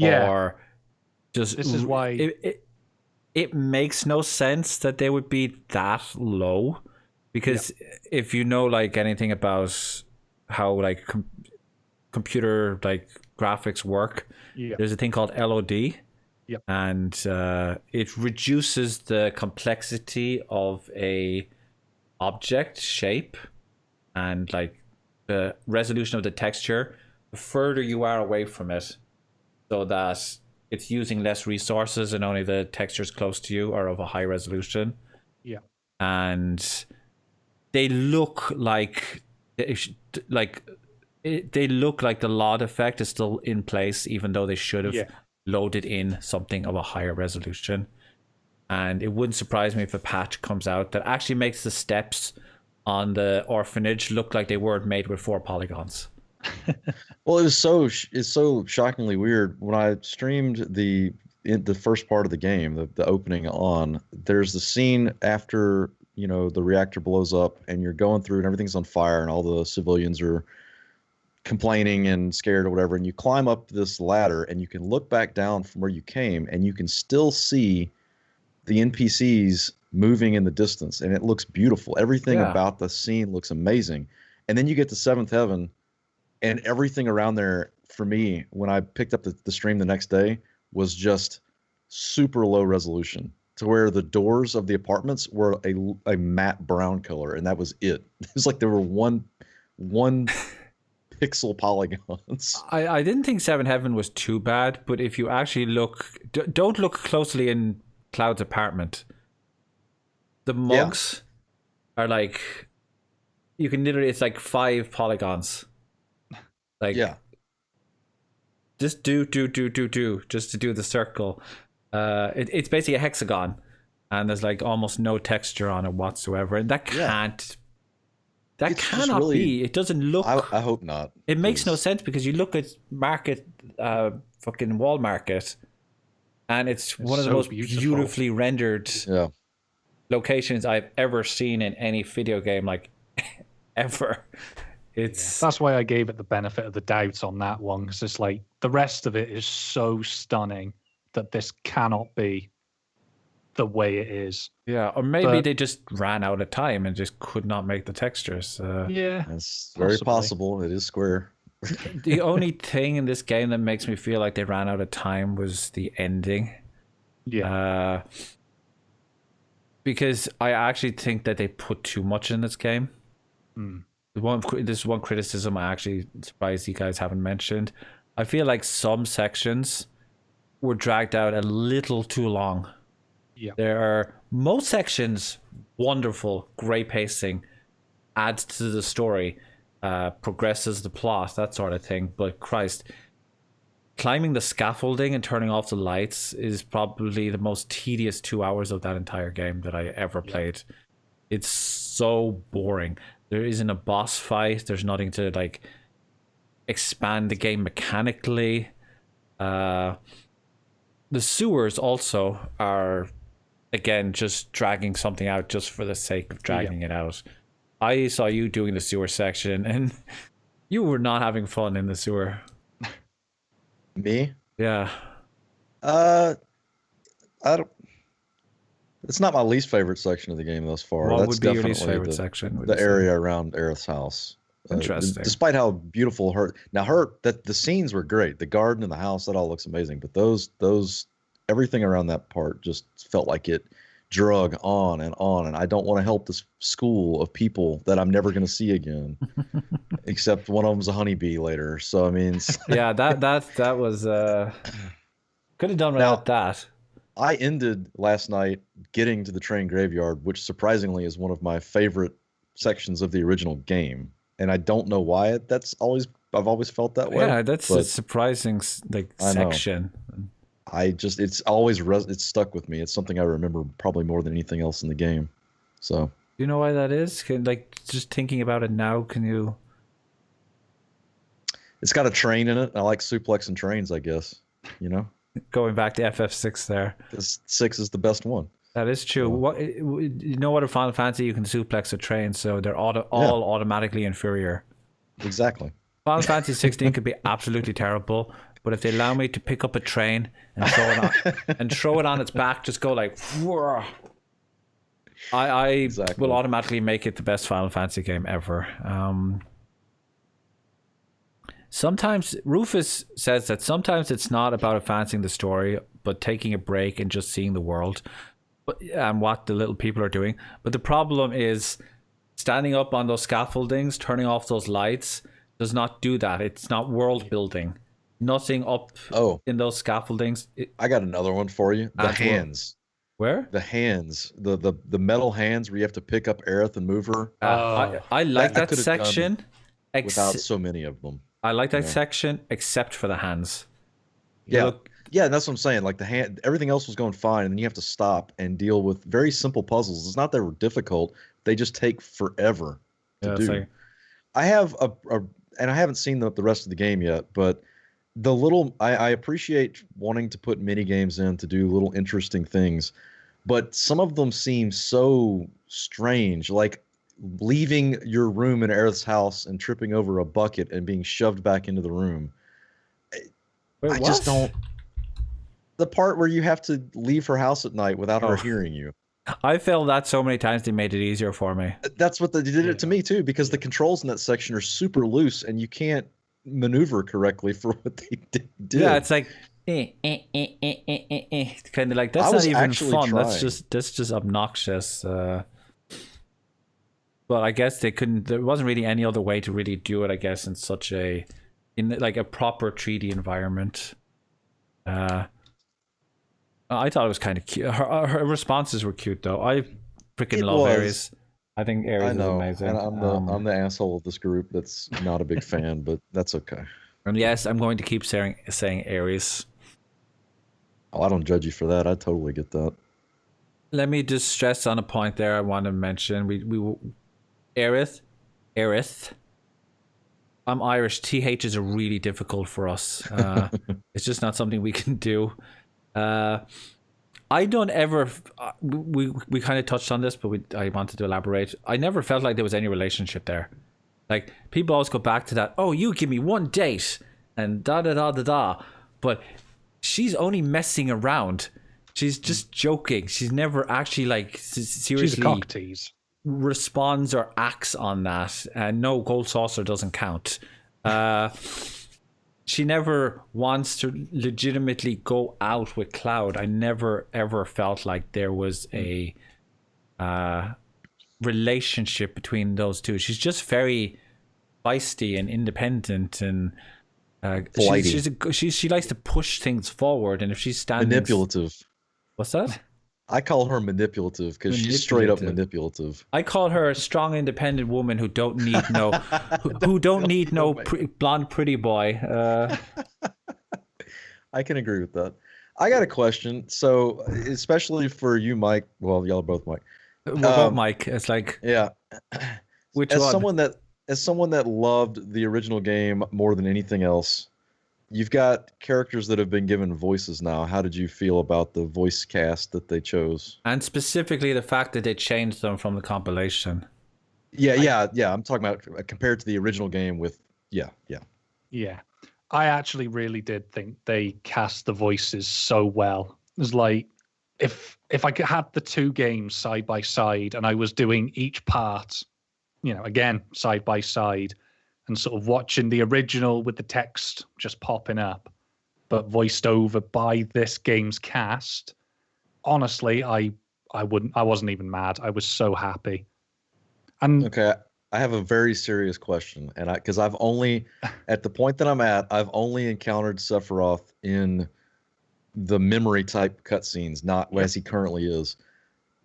Or just... This is why... It makes no sense that they would be that low, because if you know like anything about how like computer like graphics work, there's a thing called LOD, and it reduces the complexity of a object shape and like the resolution of the texture the further you are away from it, so that it's using less resources and only the textures close to you are of a high resolution. And they look like they look like the LOD effect is still in place, even though they should have loaded in something of a higher resolution. And it wouldn't surprise me if a patch comes out that actually makes the steps on the orphanage look like they weren't made with 4 polygons. Well, it's so shockingly weird. When I streamed the first part of the game, the opening on, there's the scene after, you know, the reactor blows up and you're going through and everything's on fire and all the civilians are complaining and scared or whatever, and you climb up this ladder and you can look back down from where you came and you can still see the NPCs moving in the distance, and it looks beautiful. Everything about the scene looks amazing. And then you get to Seventh Heaven, and everything around there, for me, when I picked up the stream the next day, was just super low resolution, to where the doors of the apartments were a matte brown color, and that was it. It was like there were one pixel polygons. I didn't think Seven Heaven was too bad, but if you actually look, don't look closely in Cloud's apartment. The mugs are like, you can literally, it's like 5 polygons. Like, just do, just to do the circle. It's basically a hexagon, and there's like almost no texture on it whatsoever, and that cannot really be. It doesn't look. I hope not. It makes no sense because you look at fucking Wall Market, and it's one of the most beautifully rendered locations I've ever seen in any video game, like ever. That's why I gave it the benefit of the doubt on that one, because it's like the rest of it is so stunning that this cannot be the way it is. Yeah, or maybe they just ran out of time and just could not make the textures. It's very possible. It is Square. The only thing in this game that makes me feel like they ran out of time was the ending. Yeah. Because I actually think that they put too much in this game. This is one criticism I actually surprised you guys haven't mentioned. I feel like some sections were dragged out a little too long. Yeah. There are most sections wonderful, great pacing, adds to the story, progresses the plot, that sort of thing. But Christ, climbing the scaffolding and turning off the lights is probably the most tedious 2 hours of that entire game that I ever played. It's so boring. There isn't a boss fight. There's nothing to like expand the game mechanically. The sewers also are, again, just dragging something out just for the sake of dragging it out. I saw you doing the sewer section, and you were not having fun in the sewer. Me? Yeah. I don't. It's not my least favorite section of the game thus far. What That's would be your least definitely favorite section? The area around Aerith's house. Interesting. Despite how beautiful that the scenes were great. The garden and the house, that all looks amazing. But those everything around that part just felt like it drug on. And I don't want to help this school of people that I'm never going to see again, except one of them's a honeybee later. So I mean, yeah, that was could have done without that. I ended last night getting to the train graveyard, which surprisingly is one of my favorite sections of the original game, and I don't know why. I've always felt that way. Yeah, that's a surprising section. It's stuck with me. It's something I remember probably more than anything else in the game. So, do you know why that is? Just thinking about it now, can you? It's got a train in it. I like suplexing trains, I guess. You know. Going back to FF6 there. 6 is the best one. That is true. You know what, in Final Fantasy you can suplex a train, so they're all automatically inferior. Exactly. Final Fantasy 16 could be absolutely terrible, but if they allow me to pick up a train and throw it on its back, just go like, whoa, I will automatically make it the best Final Fantasy game ever. Sometimes Rufus says that sometimes it's not about advancing the story, but taking a break and just seeing the world and what the little people are doing. But the problem is standing up on those scaffoldings, turning off those lights does not do that. It's not world building. Nothing up in those scaffoldings. I got another one for you. The hands. Where? The hands. The metal hands where you have to pick up Aerith and move her. I like that section. Without so many of them. I like that section, except for the hands. Yeah, that's what I'm saying. Like everything else was going fine, and then you have to stop and deal with very simple puzzles. It's not that they're difficult; they just take forever to do. Like... I have and I haven't seen the rest of the game yet, but I appreciate wanting to put mini games in to do little interesting things, but some of them seem so strange, like leaving your room in Aerith's house and tripping over a bucket and being shoved back into the room. Wait, I just don't. The part where you have to leave her house at night without her hearing you. I failed that so many times they made it easier for me. That's what they did it to me too, because the controls in that section are super loose and you can't maneuver correctly for what they did. Yeah, it's like kind of like that's not even fun. Trying. That's just obnoxious. Well, I guess they couldn't. There wasn't really any other way to really do it. I guess in like a proper 3D environment. I thought it was kind of cute. Her responses were cute though. I freaking love Ares. I think Ares is amazing. And I'm the asshole of this group that's not a big fan, but that's okay. And yes, I'm going to keep saying Ares. Oh, I don't judge you for that. I totally get that. Let me just stress on a point there. I want to mention we Aerith. I'm Irish. TH is really difficult for us. It's just not something we can do. I don't ever. We kind of touched on this, but I wanted to elaborate. I never felt like there was any relationship there. Like people always go back to that. Oh, you give me one date and da da da da da. But she's only messing around. She's just joking. She's never actually like seriously. She's a cock tease. Responds or acts on that, and no, gold saucer doesn't count. She never wants to legitimately go out with Cloud. I never ever felt like there was a relationship between those two. She's just very feisty and independent, and she likes to push things forward. And if she's standing manipulative. What's that? I call her manipulative because she's straight up manipulative. I call her a strong, independent woman who don't need who don't need no blonde pretty boy. I can agree with that. I got a question. So, especially for you, Mike. Well, y'all are both Mike. What about Mike? It's like Which one? As someone that loved the original game more than anything else, you've got characters that have been given voices now. How did you feel about the voice cast that they chose? And specifically the fact that they changed them from the compilation. Yeah. I'm talking about compared to the original game with, yeah. I actually really did think they cast the voices so well. It was like, if I could have the two games side by side and I was doing each part, again, side by side, and sort of watching the original with the text just popping up, but voiced over by this game's cast. Honestly, I wasn't even mad. I was so happy. And okay, I have a very serious question, and because I've only, at the point that I'm at, I've only encountered Sephiroth in the memory type cutscenes, not as he currently is.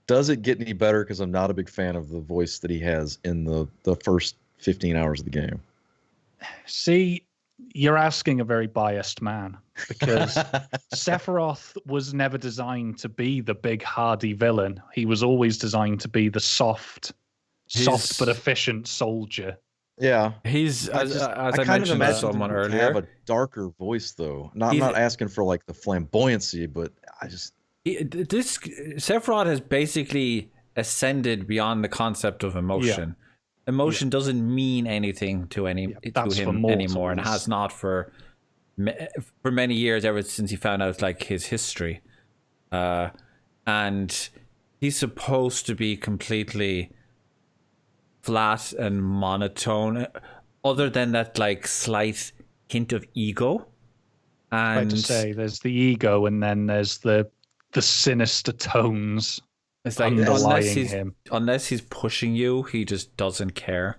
Does it get any better? Because I'm not a big fan of the voice that he has in the first 15 hours of the game. See, you're asking a very biased man, because Sephiroth was never designed to be the big hardy villain. He was always designed to be the soft but efficient soldier. Yeah, he's as I mentioned to someone earlier. Have a darker voice though. Not asking for like the flamboyancy, but this Sephiroth has basically ascended beyond the concept of emotion. Emotion doesn't mean anything to him anymore, and has not for many years, ever since he found out like his history. And he's supposed to be completely flat and monotone, other than that like slight hint of ego. And like to say, there's the ego, and then there's the sinister tones. It's like unless he's pushing you, he just doesn't care.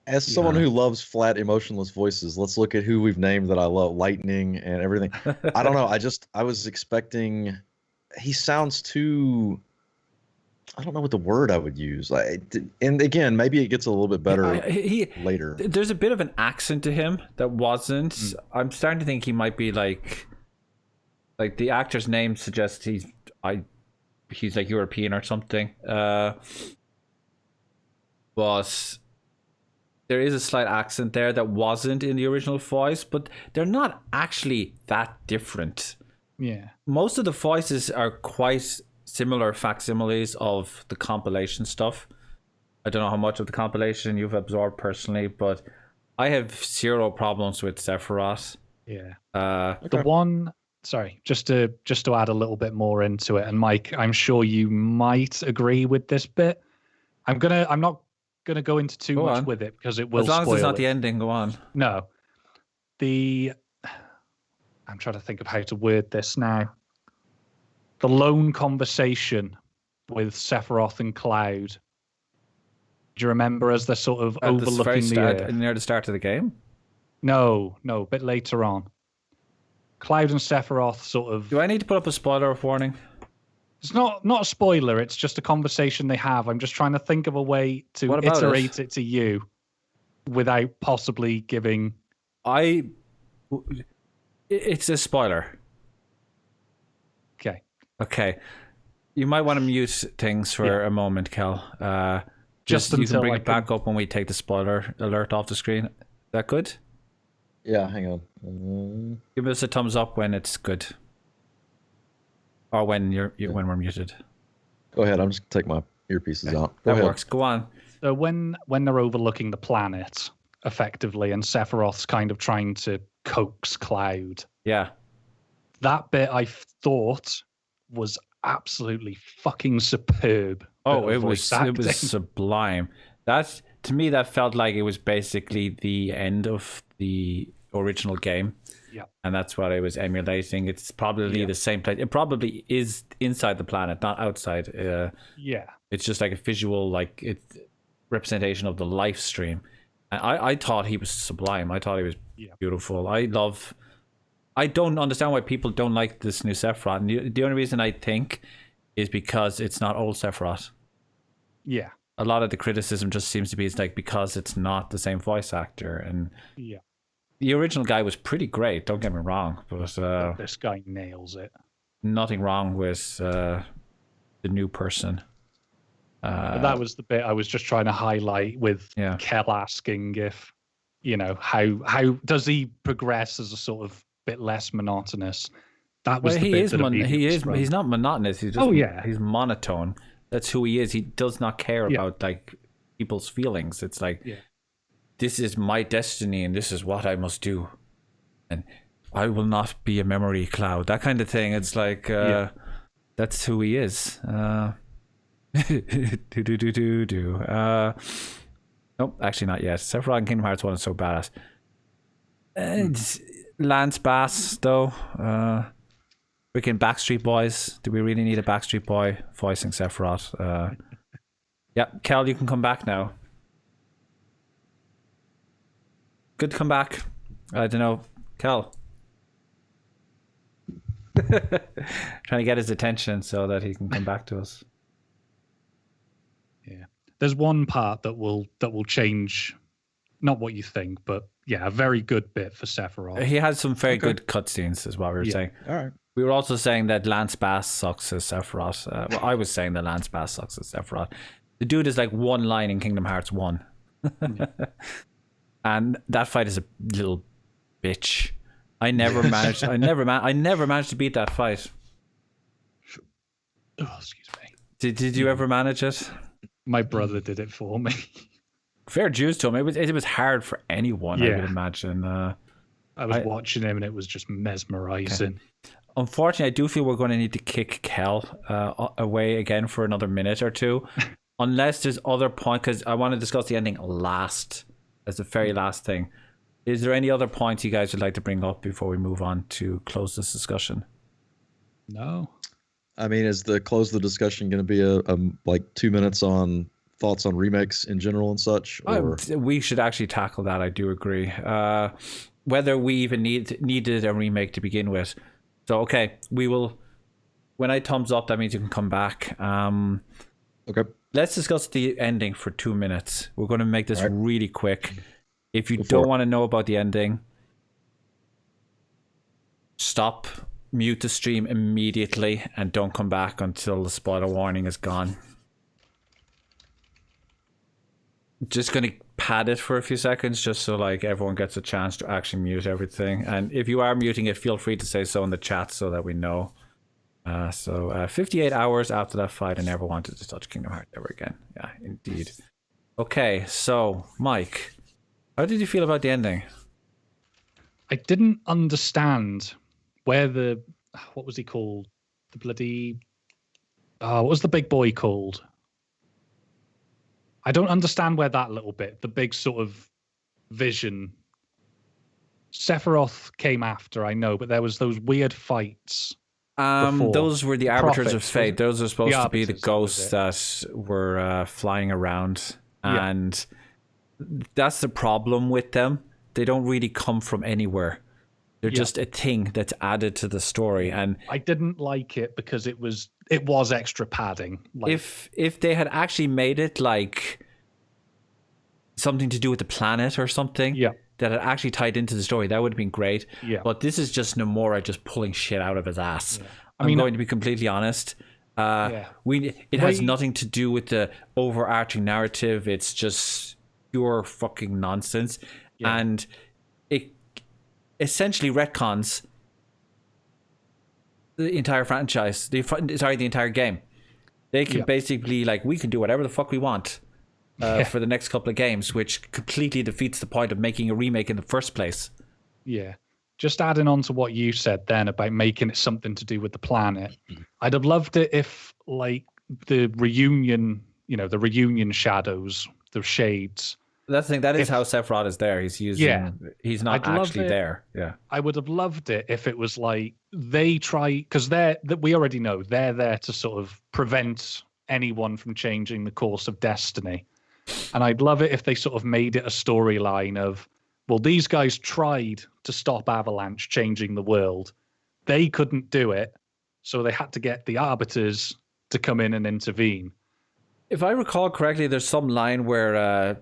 As someone who loves flat, emotionless voices, let's look at who we've named that I love, Lightning and everything. I don't know. I was expecting. He sounds too. I don't know what the word I would use. And again, maybe it gets a little bit better later. There's a bit of an accent to him that wasn't. I'm starting to think he might be like the actor's name suggests he's like European or something. But there is a slight accent there that wasn't in the original voice, but they're not actually that different. Yeah. Most of the voices are quite similar facsimiles of the compilation stuff. I don't know how much of the compilation you've absorbed personally, but I have zero problems with Sephiroth. Yeah. The one... Sorry, just to add a little bit more into it, and Mike, I'm sure you might agree with this bit. I'm not gonna go into too much with it because it will. As long as it's not the ending, go on. No, I'm trying to think of how to word this now. The lone conversation with Sephiroth and Cloud, Do you remember as they're sort of At the very overlooking the start, earth? near the start of the game. No, a bit later on. Cloud and Sephiroth sort of. Do I need to put up a spoiler warning? It's not a spoiler. It's just a conversation they have. I'm just trying to think of a way to iterate it to you without possibly giving. It's a spoiler. Okay. You might want to mute things for a moment, Kel. Just you can until bring I it back up when we take the spoiler alert off the screen. Is that good? Yeah, hang on. Give us a thumbs up when it's good, or when when we're muted. Go ahead. I'm just gonna take my earpieces out. Go That ahead. works. Go on. So when they're overlooking the planet, effectively, and Sephiroth's kind of trying to coax Cloud, Yeah. that bit I thought was absolutely fucking superb. Oh, bit it of was voice acting. sublime. That, to me, that felt like it was basically the end of the original game. Yeah. And that's what it was emulating. It's probably the same place. It probably is inside the planet, not outside. Yeah. It's just like a visual, like representation of the live stream. And I thought he was sublime. I thought he was beautiful. I don't understand why people don't like this new Sephiroth. And the only reason I think is because it's not old Sephiroth. Yeah. A lot of the criticism just seems to be it's like because it's not the same voice actor. And the original guy was pretty great, don't get me wrong, but this guy nails it. Nothing wrong with the new person. That was the bit I was just trying to highlight with Kel asking if, how does he progress as a sort of bit less monotonous. That was he's not monotonous. He's just, he's monotone. That's who he is. He does not care about like people's feelings. It's like this is my destiny and this is what I must do, and I will not be a memory cloud. That kind of thing. It's like that's who he is. Nope, actually not yet. Sephiroth in Kingdom Hearts 1 is so badass. Lance Bass, though. Freaking Backstreet Boys. Do we really need a Backstreet Boy voicing Sephiroth? Kel, you can come back now. Good to come back. I don't know. Kel. Trying to get his attention so that he can come back to us. Yeah. There's one part that will change, not what you think, but a very good bit for Sephiroth. He has some very good cutscenes, is what we were saying. All right. We were also saying that Lance Bass sucks as Sephiroth. Well, I was saying that Lance Bass sucks as Sephiroth. The dude is like one line in Kingdom Hearts 1. And that fight is a little bitch. I never managed to beat that fight. Oh, excuse me. Did you ever manage it? My brother did it for me. Fair dues to him. It was hard for anyone, I would imagine. I was watching him and it was just mesmerizing. Okay. Unfortunately, I do feel we're going to need to kick Kel away again for another minute or two. Unless there's other points, because I want to discuss the ending last, as the very last thing. Is there any other points you guys would like to bring up before we move on to close this discussion? No. I mean, is the close of the discussion going to be a like 2 minutes on thoughts on remakes in general and such? Or? We should actually tackle that. I do agree. Whether we even needed a remake to begin with. So, okay, we will. When I thumbs up, that means you can come back. Okay. Let's discuss the ending for 2 minutes. We're going to make this really quick. If you don't want to know about the ending, stop, mute the stream immediately, and don't come back until the spoiler warning is gone. Just going to pad it for a few seconds just so like everyone gets a chance to actually mute everything. And if you are muting it, feel free to say so in the chat so that we know. 58 hours after that fight, I never wanted to touch Kingdom Hearts ever again. Yeah, indeed. Okay, so Mike, how did you feel about the ending? I didn't understand where what was he called? The bloody what was the big boy called? I don't understand where that little bit, the big sort of vision. Sephiroth came after, I know, but there was those weird fights. Those were the Arbiters of Fate. Those are supposed to be the ghosts that were flying around. and that's the problem with them. They don't really come from anywhere. They're just a thing that's added to the story. And I didn't like it because it was extra padding. Like, if they had actually made it like something to do with the planet or something that had actually tied into the story, that would have been great. But this is just Nomura just pulling shit out of his ass. I'm going to be completely honest. It has nothing to do with the overarching narrative. It's just pure fucking nonsense. And it essentially retcons the entire franchise, the entire game. They can basically, like, we can do whatever the fuck we want for the next couple of games, which completely defeats the point of making a remake in the first place. Yeah. Just adding on to what you said then about making it something to do with the planet. I'd have loved it if, like, the reunion shadows, the shades. That's the thing. That is how Sephiroth is there. He's using. He's not actually there. Yeah. I would have loved it if it was like they try, because we already know they're there to sort of prevent anyone from changing the course of destiny. And I'd love it if they sort of made it a storyline of, well, these guys tried to stop Avalanche changing the world. They couldn't do it, so they had to get the Arbiters to come in and intervene. If I recall correctly, there's some line where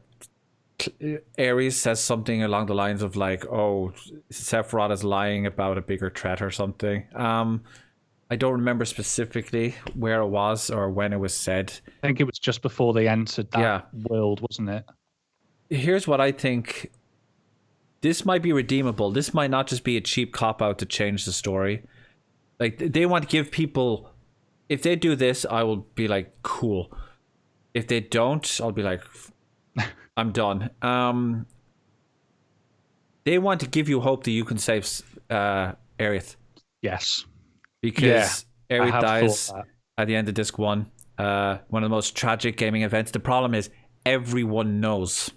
Ares says something along the lines of like, "Oh, Sephiroth is lying about a bigger threat" or something. I don't remember specifically where it was or when it was said. I think it was just before they entered that world, wasn't it? Here's what I think. This might be redeemable. This might not just be a cheap cop-out to change the story. Like, they want to give people... If they do this, I will be like, cool. If they don't, I'll be like, I'm done. They want to give you hope that you can save Aerith. Yes. Because Aerith dies at the end of Disc 1. One of the most tragic gaming events. The problem is, everyone knows.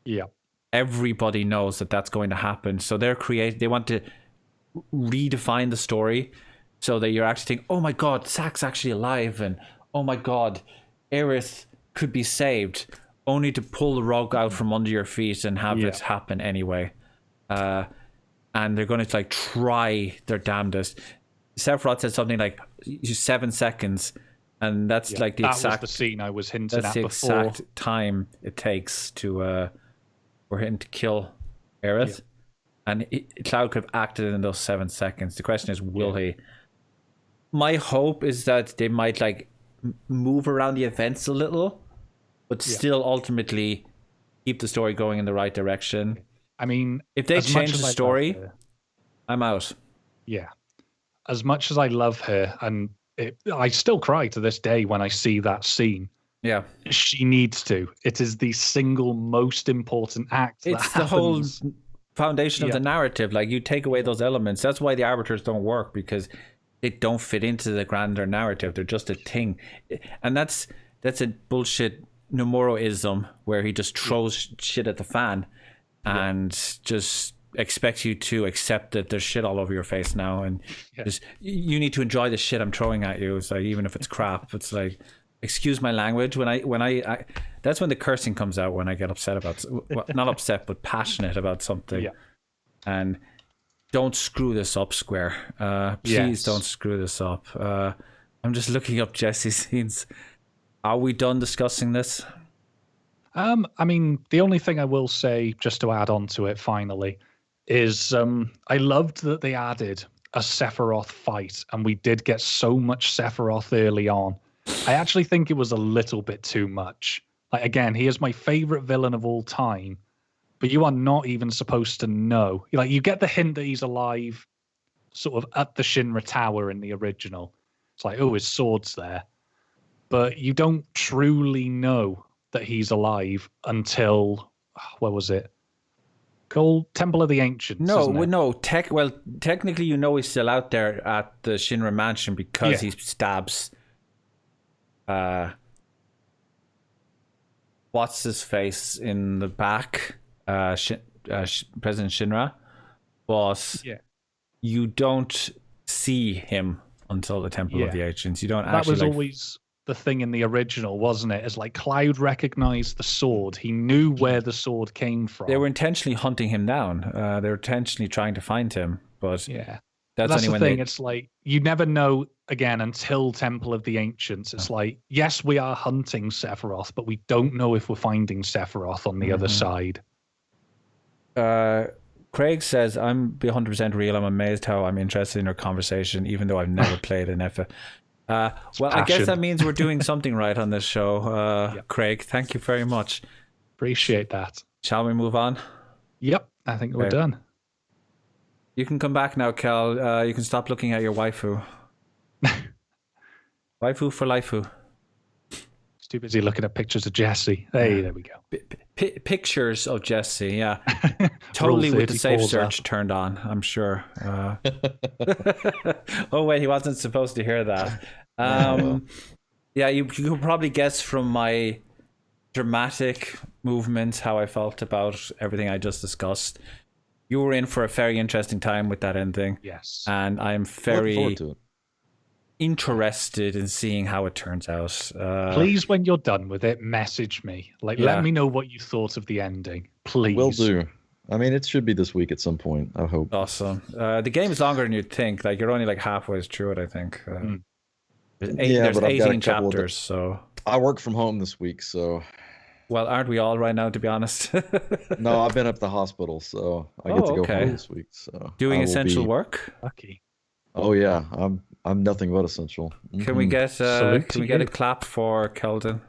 Yeah. Everybody knows that that's going to happen. So they want to redefine the story so that you're actually thinking, oh my god, Zack's actually alive, and oh my god, Aerith could be saved, only to pull the rug out from under your feet and have it happen anyway. And they're going to like try their damnedest. Sephiroth said something like 7 seconds, and that's like the exact... That was the scene I was hinting at before. That's the exact time it takes to... for him to kill Aerith, and Cloud could have acted in those 7 seconds. The question is, will he? My hope is that they might like move around the events a little, but still ultimately keep the story going in the right direction. I mean, if they change the story, I'm out. Yeah, as much as I love her, and I still cry to this day when I see that scene. Yeah, she needs to. It is the single most important act. It's the whole foundation of the narrative. Like, you take away those elements. That's why the Arbiters don't work, because they don't fit into the grander narrative. They're just a thing, and that's a bullshit Nomura-ism where he just throws shit at the fan and just expects you to accept that there's shit all over your face now, and just you need to enjoy the shit I'm throwing at you. It's like, even if it's crap, it's like, excuse my language, when I that's when the cursing comes out, when I get upset about, not upset but passionate about something. And don't screw this up, Square. Please don't screw this up. I'm just looking up Jesse's scenes. Are we done discussing this? I mean, the only thing I will say, just to add on to it finally, is I loved that they added a Sephiroth fight, and we did get so much Sephiroth early on. I actually think it was a little bit too much. Like, again, he is my favorite villain of all time, but you are not even supposed to know. Like, you get the hint that he's alive sort of at the Shinra Tower in the original. It's like, oh, his sword's there. But you don't truly know that he's alive until, where was it? Called Temple of the Ancients. Technically, you know he's still out there at the Shinra Mansion because he stabs what's his face in the back, President Shinra, but you don't see him until the Temple of the Ancients. You don't actually. That was always the thing in the original, wasn't it? It's like Cloud recognized the sword. He knew where the sword came from. They were intentionally hunting him down. They were intentionally trying to find him, but yeah. that's That's only the when thing. they... It's like you never know again until Temple of the Ancients. It's like, yes, we are hunting Sephiroth, but we don't know if we're finding Sephiroth on the other side. Craig says, I'm 100% real. I'm amazed how I'm interested in our conversation, even though I've never played an FF. Well, I guess that means we're doing something right on this show. Yep. Craig, thank you very much. Appreciate that. Shall we move on? Yep, I think we're done. You can come back now, Kel. You can stop looking at your waifu. Waifu for lifeu. Too busy looking at pictures of Jesse. Hey, there we go. Pictures of Jesse, yeah. Totally with the safe search turned on, I'm sure. Oh, wait, he wasn't supposed to hear that. Yeah, you could probably guess from my dramatic movements how I felt about everything I just discussed. You were in for a very interesting time with that ending. Yes. And I'm very interested in seeing how it turns out. Please, when you're done with it, message me. Let me know what you thought of the ending. Please. Will do. I mean, it should be this week at some point, I hope. Awesome. The game is longer than you'd think. Like, you're only like halfway through it, I think. There's 18 chapters, so... I work from home this week, so... Well, aren't we all right now, to be honest? No, I've been up to the hospital, so I get to go home this week. So doing essential work? Lucky. Oh yeah, I'm nothing but essential. Can we get a clap for Kheldhinn?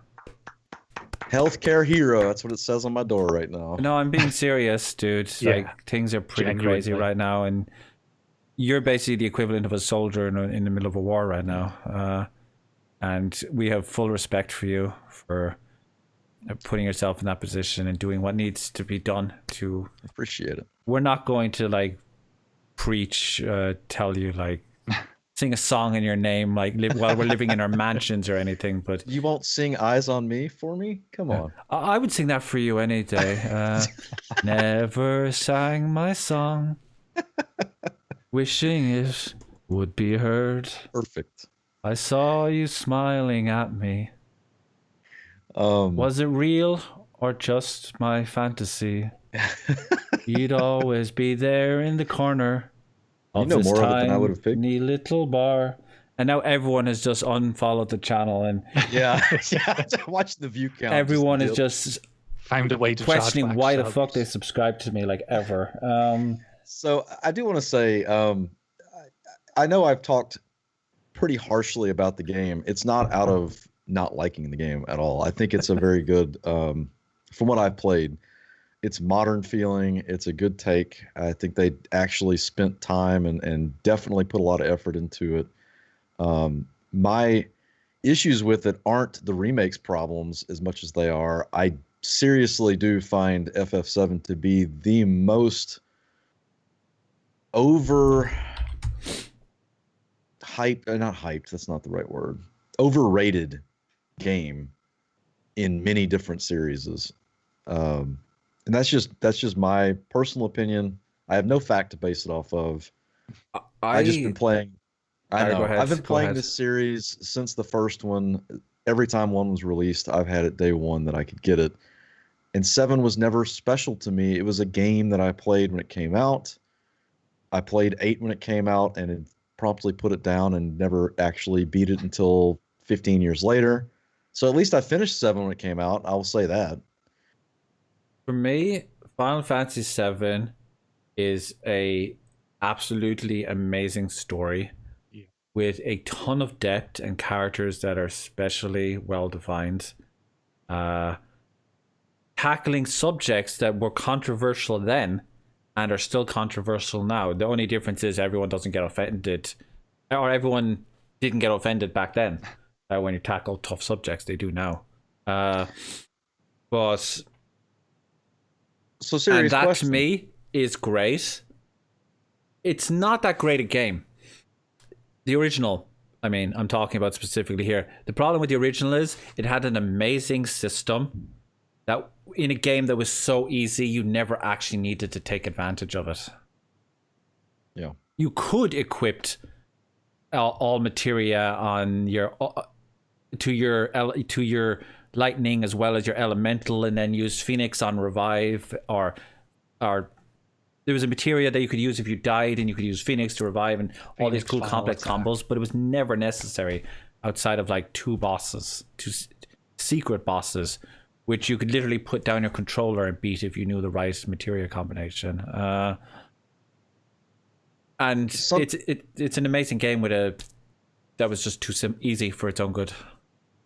Healthcare hero. That's what it says on my door right now. No, I'm being serious, dude. Yeah. Like, things are pretty crazy right now, and you're basically the equivalent of a soldier in the middle of a war right now. And we have full respect for you for putting yourself in that position and doing what needs to be done to... Appreciate it. We're not going to like preach, tell you like sing a song in your name like while we're living in our mansions or anything, but you won't sing Eyes on Me for me? Come on. I would sing that for you any day. Never sang my song, wishing it would be heard. Perfect. I saw you smiling at me. Was it real or just my fantasy? You'd always be there in the corner of this more of it than I would have picked. Tiny little bar. And now everyone has just unfollowed the channel, and yeah, watch the view count. Everyone is just found a way to questioning why the fuck they subscribed to me like ever. So I do want to say, I know I've talked pretty harshly about the game. It's not out of not liking the game at all. I think it's a very good, from what I've played, it's modern feeling. It's a good take. I think they actually spent time and definitely put a lot of effort into it. My issues with it aren't the remake's problems as much as they are. I seriously do find FF7 to be the most not hyped, that's not the right word, overrated game in many different series. And that's just my personal opinion. I have no fact to base it off of. I've just been playing. I've been playing this series since the first one. Every time one was released, I've had it day one that I could get it. And 7 was never special to me. It was a game that I played when it came out. I played 8 when it came out and it promptly put it down and never actually beat it until 15 years later. So at least I finished 7 when it came out. I will say that. For me, Final Fantasy VII is a absolutely amazing story with a ton of depth and characters that are especially well defined. Tackling subjects that were controversial then and are still controversial now. The only difference is everyone doesn't get offended, or everyone didn't get offended back then. When you tackle tough subjects, they do now. But so serious and that question. To me is great. It's not that great a game. The original, I mean, I'm talking about specifically here. The problem with the original is it had an amazing system that in a game that was so easy, you never actually needed to take advantage of it. Yeah. You could equip all materia on your to your lightning as well as your elemental, and then use Phoenix on revive, or there was a materia that you could use if you died, and you could use Phoenix to revive, and all these cool complex combos. But it was never necessary outside of like two secret bosses, which you could literally put down your controller and beat if you knew the right materia combination. And it's an amazing game that was just too easy for its own good.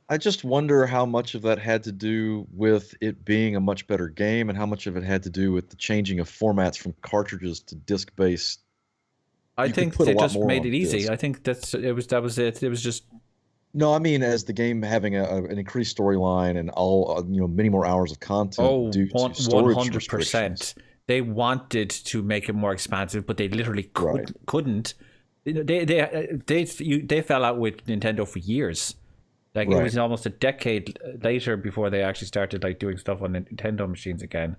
I just wonder how much of that had to do with it being a much better game, and how much of it had to do with the changing of formats from cartridges to disc-based. I think they just made it easy. Disc. I think that was it. It was just. No, I mean, as the game having an increased storyline and all many more hours of content due to storage 100%. They wanted to make it more expansive, but they literally couldn't. They fell out with Nintendo for years. Like it was almost a decade later before they actually started like doing stuff on Nintendo machines again,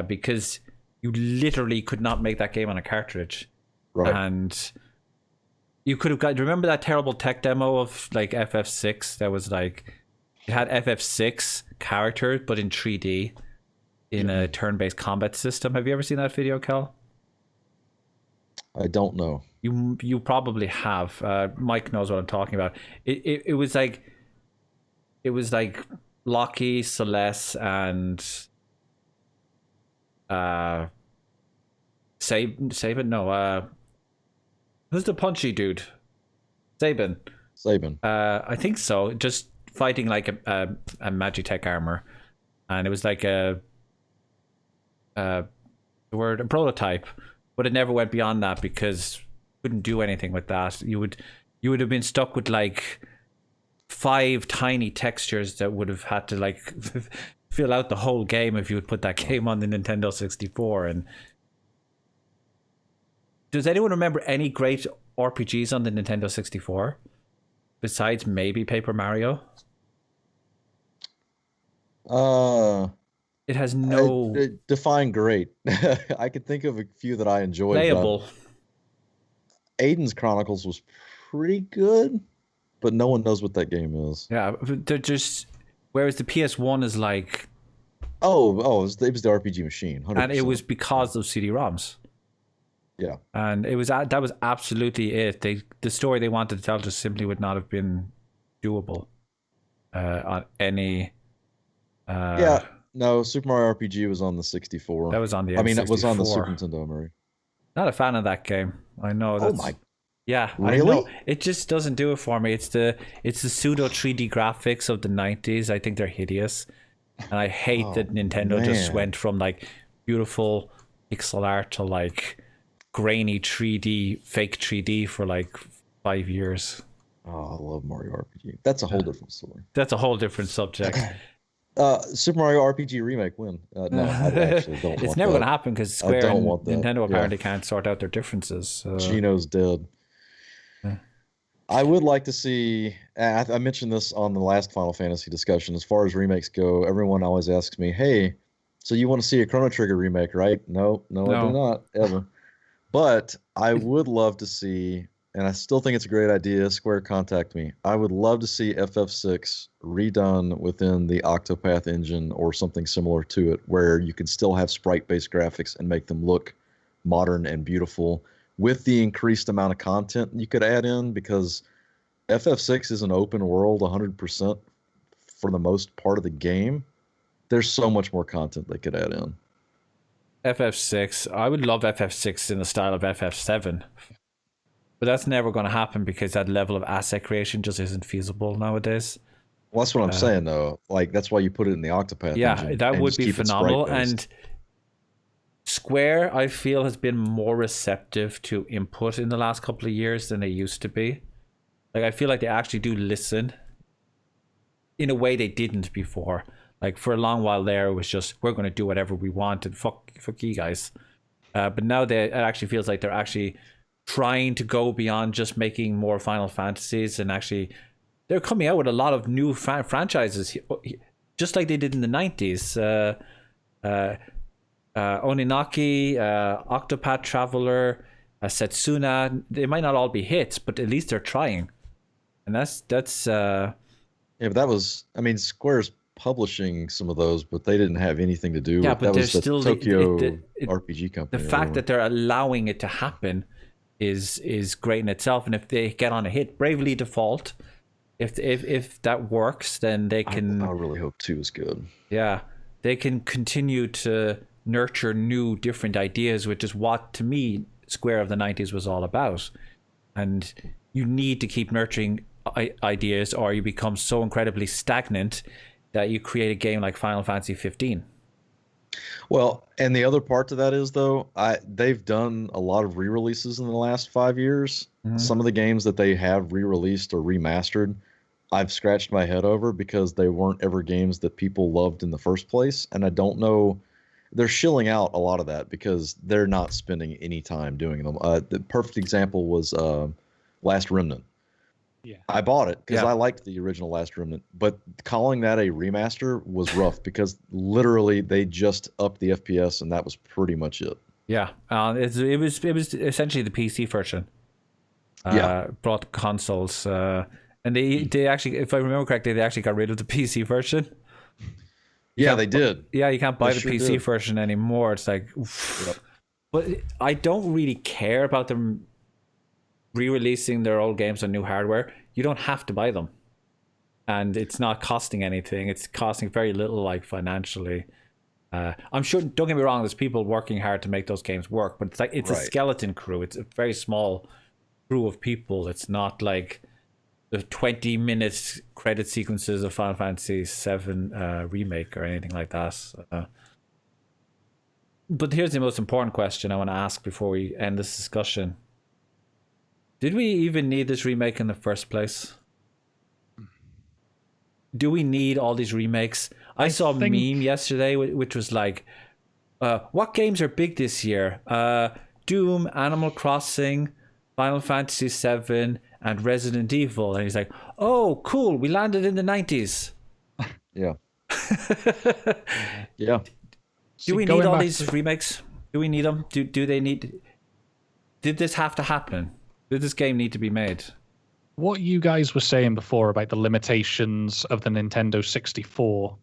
because you literally could not make that game on a cartridge, and you could have got. Remember that terrible tech demo of like FF6 that was like it had FF6 characters but in 3D in a turn-based combat system. Have you ever seen that video, Kel? I don't know. You probably have. Mike knows what I'm talking about. It was like Lockie, Celeste, and Sabin. No, who's the punchy dude? Sabin. I think so. Just fighting like a Magitech armor, and it was like a prototype, but it never went beyond that because couldn't do anything with that. You would have been stuck with like 5 tiny textures that would have had to like fill out the whole game if you would put that game on the Nintendo 64. And does anyone remember any great RPGs on the Nintendo 64 besides maybe Paper Mario? It has no define great. I could think of a few that I enjoyed. Playable. Aiden's Chronicles was pretty good, but no one knows what that game is. Yeah, they're just. Whereas the PS1 is like. It was the RPG machine, 100%. And it was because of CD-ROMs. Yeah, and that was absolutely it. The story they wanted to tell just simply would not have been doable on any. No, Super Mario RPG was on the 64. That was on the N64. I mean, it was on the Super Nintendo, Murray. Not a fan of that game. I know. Oh my. Yeah, really? I know. It just doesn't do it for me. It's the pseudo 3D graphics of the 90s. I think they're hideous, and I hate that Nintendo just went from like beautiful pixel art to like grainy 3D, fake 3D for like 5 years. Oh, I love Mario RPG. That's a whole different story. That's a whole different subject. Super Mario RPG Remake win. No, I actually don't. It's never going to happen because Square and Nintendo apparently can't sort out their differences. Gino's dead. I would like to see. I mentioned this on the last Final Fantasy discussion. As far as remakes go, everyone always asks me, "Hey, so you want to see a Chrono Trigger remake, right?" No, I do not ever. But I would love to see. And I still think it's a great idea. Square, contact me. I would love to see FF6 redone within the Octopath engine or something similar to it, where you can still have sprite-based graphics and make them look modern and beautiful with the increased amount of content you could add in, because FF6 is an open world 100% for the most part of the game. There's so much more content they could add in. FF6, I would love FF6 in the style of FF7. But that's never going to happen because that level of asset creation just isn't feasible nowadays. Well, that's what I'm saying, though. Like, that's why you put it in the Octopath engine. Yeah, that would be phenomenal. And Square, I feel, has been more receptive to input in the last couple of years than they used to be. Like, I feel like they actually do listen in a way they didn't before. Like, for a long while there, it was just, we're going to do whatever we want and fuck you guys. But now it actually feels like they're actually trying to go beyond just making more Final Fantasies, and actually they're coming out with a lot of new franchises, just like they did in the 90s. Oninaki, Octopath Traveler, Setsuna. They might not all be hits, but at least they're trying, and that's Yeah, but that was, I mean, Square's publishing some of those, but they didn't have anything to do Yeah, with but that. there's Was the still Tokyo RPG the company or fact whatever. that they're allowing it to happen is great in itself. And if they get on a hit, Bravely Default, if that works, then they can. I really hope 2 is good. Yeah, they can continue to nurture new, different ideas, which is what, to me, Square of the 90s was all about. And you need to keep nurturing ideas, or you become so incredibly stagnant that you create a game like Final Fantasy 15. Well, and the other part to that is though, they've done a lot of re-releases in the last 5 years. Some of the games that they have re-released or remastered, I've scratched my head over because they weren't ever games that people loved in the first place, and I don't know. They're shilling out a lot of that because they're not spending any time doing them. The perfect example was Last Remnant. Yeah. I bought it because Yeah. I liked the original Last Remnant, but calling that a remaster was rough because literally they just upped the FPS and that was pretty much it. Yeah, it was essentially the PC version. Yeah. Brought to consoles, and they actually, if I remember correctly, they actually got rid of the PC version. Yeah, they did. Yeah, you can't buy They the sure PC did. version anymore. It's like, oof. Yep. But I don't really care about them re-releasing their old games on new hardware. You don't have to buy them, and it's not costing anything. It's costing very little, like financially. I'm sure. Don't get me wrong. There's people working hard to make those games work, but it's a Right. skeleton crew. It's a very small crew of people. It's not like the 20-minute credit sequences of Final Fantasy VII Remake or anything like that. But here's the most important question I want to ask before we end this discussion. Did we even need this remake in the first place? Do we need all these remakes? I saw a meme yesterday which was like, what games are big this year? Doom, Animal Crossing, Final Fantasy VII, and Resident Evil. And he's like, oh, cool, we landed in the 90s. Yeah. Yeah. Do we need all these remakes? Do we need them? Do they need... Did this have to happen? Did this game need to be made? What you guys were saying before about the limitations of the Nintendo 64,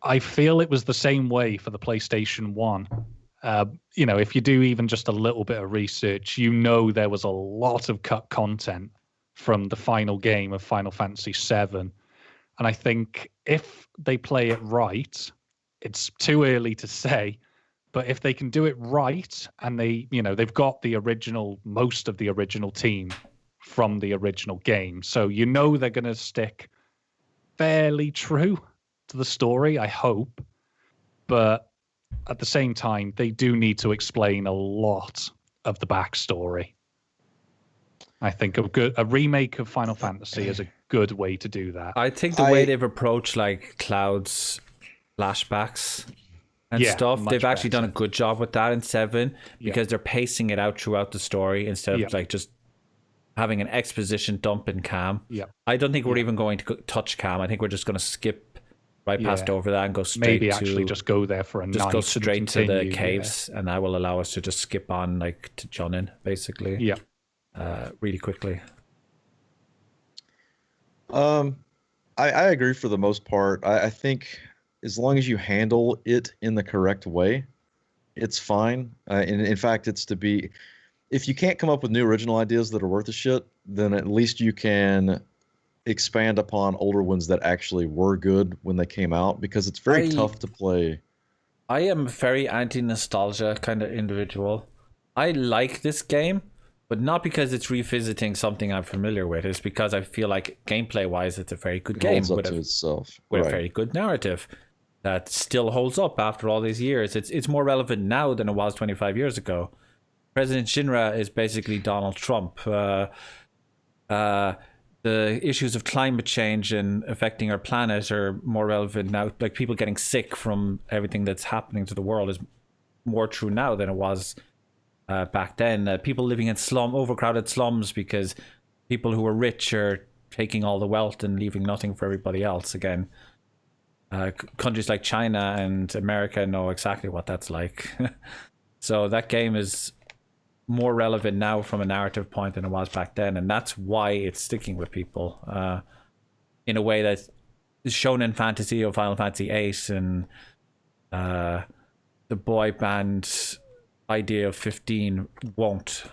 I feel it was the same way for the PlayStation 1. If you do even just a little bit of research, there was a lot of cut content from the final game of Final Fantasy VII. And I think if they play it right, it's too early to say, but if they can do it right and they've got most of the original team from the original game. So they're going to stick fairly true to the story, I hope. But at the same time, they do need to explain a lot of the backstory. I think a remake of Final Fantasy is a good way to do that. I think the way they've approached like Cloud's flashbacks and stuff, they've actually done a good job with that in 7 because they're pacing it out throughout the story instead of like just having an exposition dump in Cam. Yeah. I don't think we're even going to touch Cam. I think we're just going to skip right past over that and go straight Maybe actually just go there for a night. Just go straight to the continue, caves, and that will allow us to just skip on like to Junin, basically. Yeah. Really quickly. I agree for the most part. I think as long as you handle it in the correct way, it's fine. And in fact, it's to be... If you can't come up with new original ideas that are worth a shit, then at least you can expand upon older ones that actually were good when they came out, because it's very tough to play. I am a very anti-nostalgia kind of individual. I like this game, but not because it's revisiting something I'm familiar with. It's because I feel like gameplay-wise, it's a very good game Holds up to itself. with a very good narrative that still holds up after all these years. It's more relevant now than it was 25 years ago. President Shinra is basically Donald Trump. The issues of climate change and affecting our planet are more relevant now. Like people getting sick from everything that's happening to the world is more true now than it was back then. People living in overcrowded slums because people who are rich are taking all the wealth and leaving nothing for everybody else. Again, countries like China and America know exactly what that's like. So that game is more relevant now from a narrative point than it was back then, and that's why it's sticking with people in a way that shonen fantasy of Final Fantasy VIII and the boy band idea of 15 won't.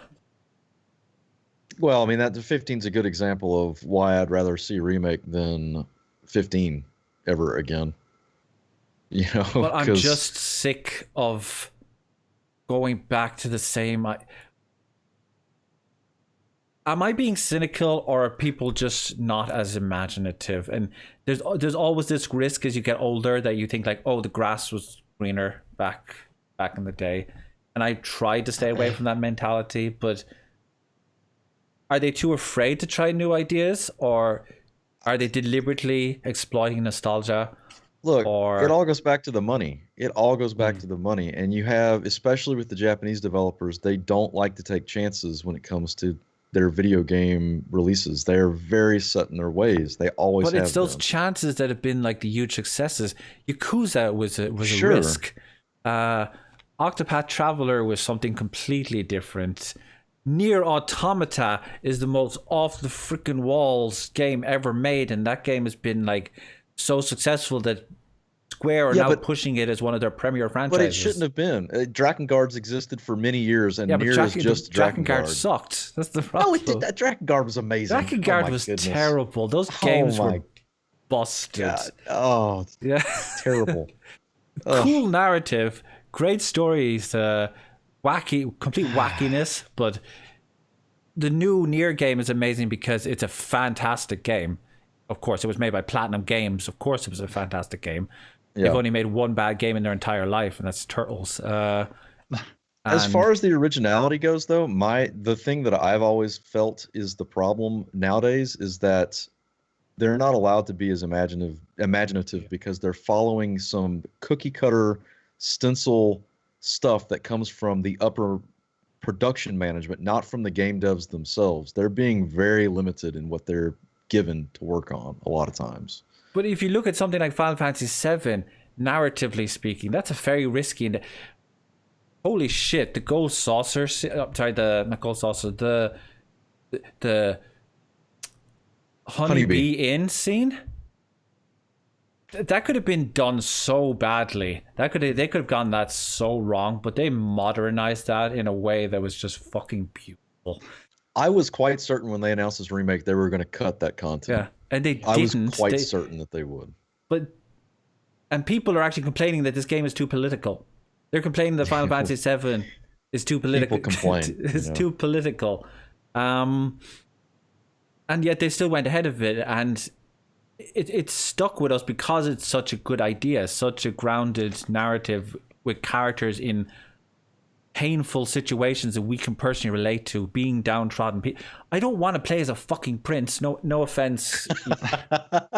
Well, I mean, that 15's a good example of why I'd rather see remake than 15 ever again. You know, but I'm just sick of going back to the same. Am I being cynical, or are people just not as imaginative? And there's always this risk as you get older that you think like, oh, the grass was greener back in the day. And I tried to stay away from that mentality, but are they too afraid to try new ideas, or are they deliberately exploiting nostalgia? Look, it all goes back to the money. It all goes back to the money. And you have, especially with the Japanese developers, they don't like to take chances when it comes to their video game releases. They're very set in their ways. They always have. But it's those been. chances that have been like the huge successes. Yakuza was a Sure. risk. Octopath Traveler was something completely different. Nier Automata is the most off the freaking walls game ever made, and that game has been like so successful that Square are now pushing it as one of their premier franchises. But it shouldn't have been. Drakengard's existed for many years, and Nier is just Drakengard. Sucked. That's the problem. No, it did. That Drakengard was amazing. Drakengard was terrible. Those games were busted. God. Oh, yeah, terrible. Cool narrative, great stories, complete wackiness, but the new Nier game is amazing because it's a fantastic game. Of course, it was made by Platinum Games. Of course, it was a fantastic game. Yeah. They've only made one bad game in their entire life, and that's Turtles. As far as the originality goes, though, the thing that I've always felt is the problem nowadays is that they're not allowed to be as imaginative because they're following some cookie cutter stencil stuff that comes from the upper production management, not from the game devs themselves. They're being very limited in what they're given to work on a lot of times. But if you look at something like Final Fantasy VII, narratively speaking, that's a very risky. Holy shit! The gold saucer. Not gold saucer. The honeybee inn scene. That could have been done so badly. They could have gotten that so wrong, but they modernized that in a way that was just fucking beautiful. I was quite certain when they announced this remake they were going to cut that content. Yeah, and they didn't. I was quite certain that they would. And people are actually complaining that this game is too political. They're complaining that Final Fantasy VII is too political. People complain. It's too political. And yet they still went ahead of it, and it stuck with us because it's such a good idea, such a grounded narrative with characters in painful situations that we can personally relate to, being downtrodden. I don't want to play as a fucking prince. No offense.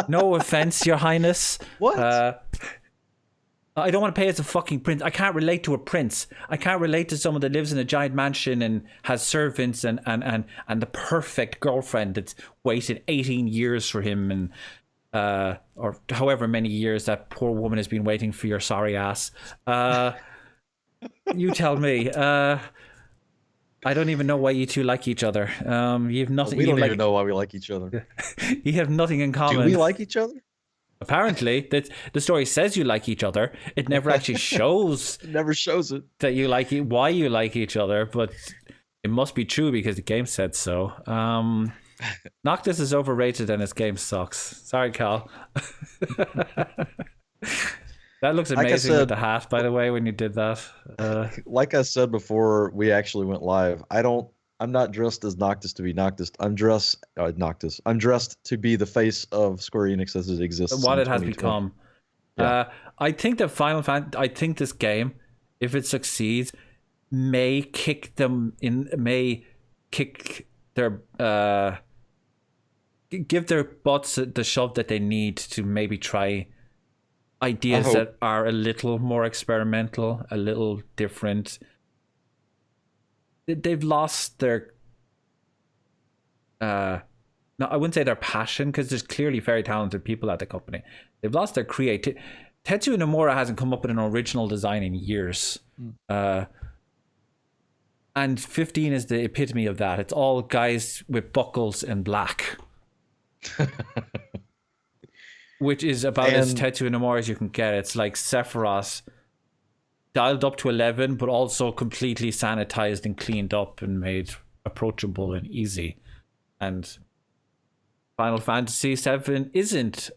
No offense, Your Highness. What? I don't want to play as a fucking prince. I can't relate to a prince. I can't relate to someone that lives in a giant mansion and has servants and the perfect girlfriend that's waited 18 years for him, and or however many years that poor woman has been waiting for your sorry ass. You tell me. I don't even know why you two like each other. You have nothing. We don't even know why we like each other. You have nothing in common. Do we like each other? Apparently, the story says you like each other. It never actually shows. It never shows it that you like it. Why you like each other, but it must be true because the game said so. Noctis is overrated and his game sucks. Sorry, Cal. That looks amazing with the hat, by the way, when you did that. Like I said before we actually went live, I'm not dressed as Noctis to be Noctis. I'm dressed to be the face of Square Enix as it exists. What it has become. Yeah. I think that I think this game, if it succeeds, may kick their give their butts the shove that they need to maybe try ideas that are a little more experimental, a little different. They've lost their no, I wouldn't say their passion, because there's clearly very talented people at the company. They've lost their creativity. Tetsuya Nomura hasn't come up with an original design in years. And 15 is the epitome of that. It's all guys with buckles and black. which is about as And Tetsuya Nomura as you can get. It's like Sephiroth dialed up to 11, but also completely sanitized and cleaned up and made approachable and easy. And Final Fantasy VII isn't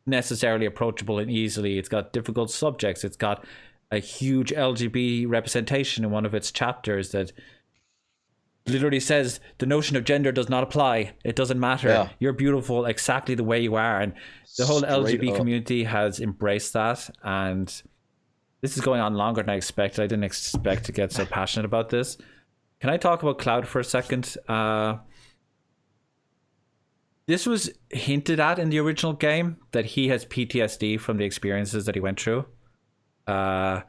necessarily approachable and easily. It's got difficult subjects. It's got a huge LGBT representation in one of its chapters that literally says the notion of gender does not apply. It doesn't matter. Yeah. You're beautiful exactly the way you are. And the whole Straight LGBT up. community has embraced that. And this is going on longer than I expected. I didn't expect to get so passionate about this. Can I talk about Cloud for a second? This was hinted at in the original game that he has PTSD from the experiences that he went through. PTSD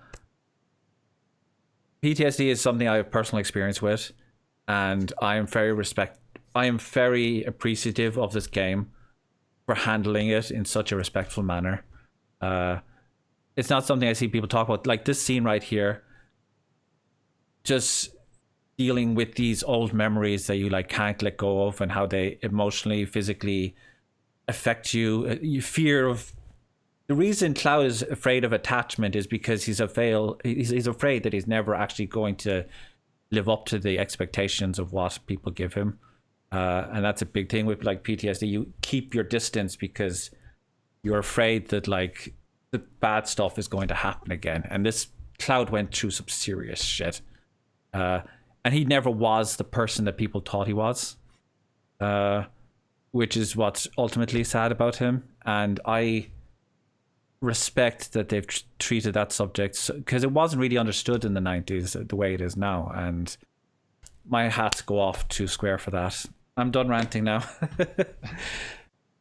is something I have personal experience with, and I am very appreciative of this game for handling it in such a respectful manner. It's not something I see people talk about, like this scene right here. Just dealing with these old memories that you like can't let go of, and how they emotionally, physically affect you. You fear of the reason Cloud is afraid of attachment is because he's afraid that he's never actually going to live up to the expectations of what people give him, and that's a big thing with like PTSD. You keep your distance because you're afraid that like the bad stuff is going to happen again. And this Cloud went through some serious shit. And he never was the person that people thought he was, which is what's ultimately sad about him. And I respect that they've treated that subject, because it wasn't really understood in the 90s the way it is now. And my hats go off to Square for that. I'm done ranting now.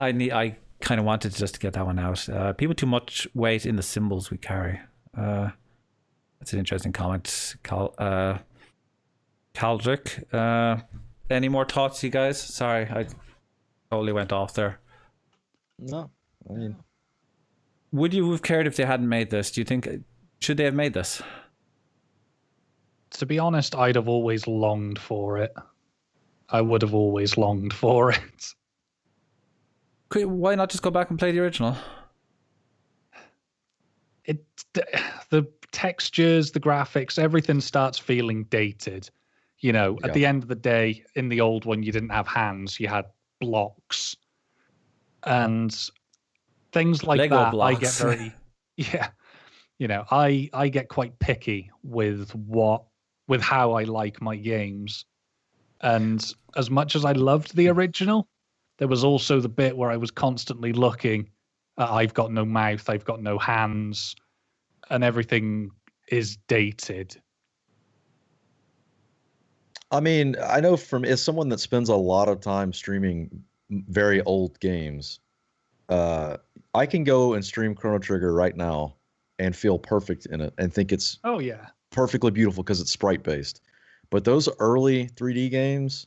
I kind of wanted just to get that one out. People too much weight in the symbols we carry. That's an interesting comment. Kaldrick. Any more thoughts, you guys? Sorry, I totally went off there. No, I mean, would you have cared if they hadn't made this? Do you think, should they have made this? To be honest, I'd have always longed for it. I would have always longed for it. Why not just go back and play the original? The textures, the graphics, everything starts feeling dated. You know, at the end of the day, in the old one, you didn't have hands, you had blocks. And things like Lego that, blocks. I get very, you know, I get quite picky with how I like my games. And as much as I loved the original, there was also the bit where I was constantly looking at, I've got no mouth, I've got no hands, and everything is dated. I mean, I know as someone that spends a lot of time streaming very old games, I can go and stream Chrono Trigger right now and feel perfect in it and think it's perfectly beautiful because it's sprite based. But those early 3D games,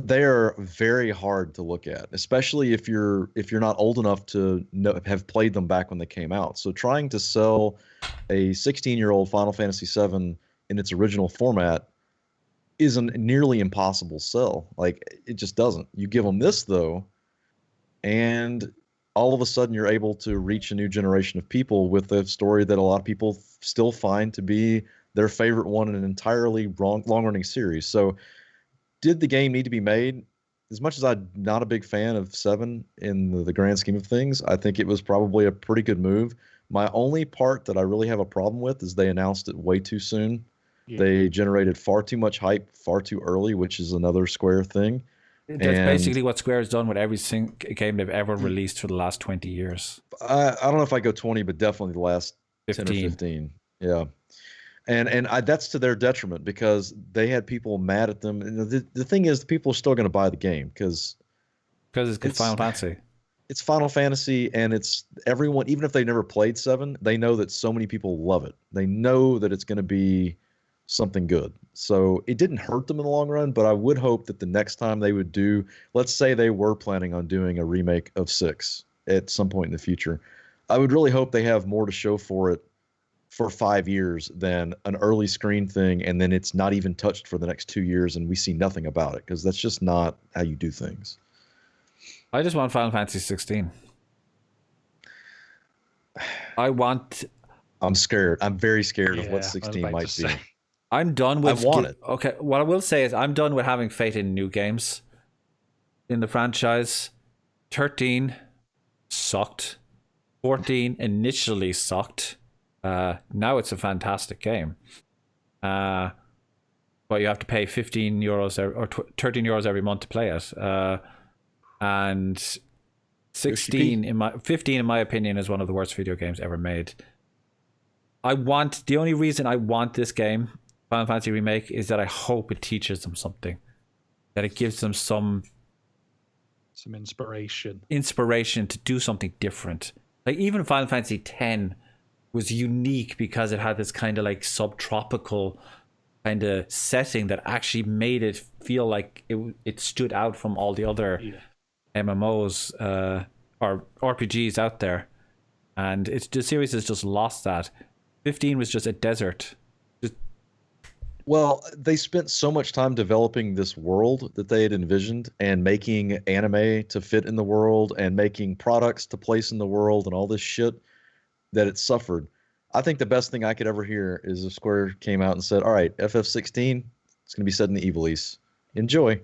they are very hard to look at, especially if you're not old enough to have played them back when they came out. So trying to sell a 16-year-old Final Fantasy VII in its original format is a nearly impossible sell. Like, it just doesn't. You give them this though, and all of a sudden you're able to reach a new generation of people with a story that a lot of people still find to be their favorite one in an entirely long-running series. So did the game need to be made? As much as I'm not a big fan of 7 in the grand scheme of things, I think it was probably a pretty good move. My only part that I really have a problem with is they announced it way too soon. Yeah. They generated far too much hype far too early, which is another Square thing. That's basically what Square has done with every single game they've ever released for the last 20 years. I don't know if I go 20, but definitely the last 10 or 15. Yeah. And that's to their detriment, because they had people mad at them. And the thing is, the people are still going to buy the game because it's Final Fantasy. It's Final Fantasy, and it's everyone, even if they never played 7, they know that so many people love it. They know that it's going to be something good. So it didn't hurt them in the long run, but I would hope that the next time they would do, let's say they were planning on doing a remake of 6 at some point in the future, I would really hope they have more to show for it for 5 years than an early screen thing, and then it's not even touched for the next 2 years and we see nothing about it, because that's just not how you do things. I just want Final Fantasy 16. I'm scared. I'm very scared of Yeah, I what was 16 about might to be. say. I'm done with. I want it. Okay, what I will say is I'm done with having faith in new games in the franchise. 13 sucked. 14 initially sucked. Now it's a fantastic game. But you have to pay 15 euros or 13 euros every month to play it. And 15 in my opinion is one of the worst video games ever made. The only reason I want this game, Final Fantasy Remake, is that I hope it teaches them something. That it gives them some inspiration to do something different. Like even Final Fantasy X was unique because it had this kind of like subtropical kind of setting that actually made it feel like it stood out from all the other MMOs or RPGs out there. And the series has just lost that. 15 was just a desert. Well, they spent so much time developing this world that they had envisioned and making anime to fit in the world and making products to place in the world and all this shit that it suffered. I think the best thing I could ever hear is if Square came out and said, all right, FF16, it's going to be set in the Evil East. Enjoy.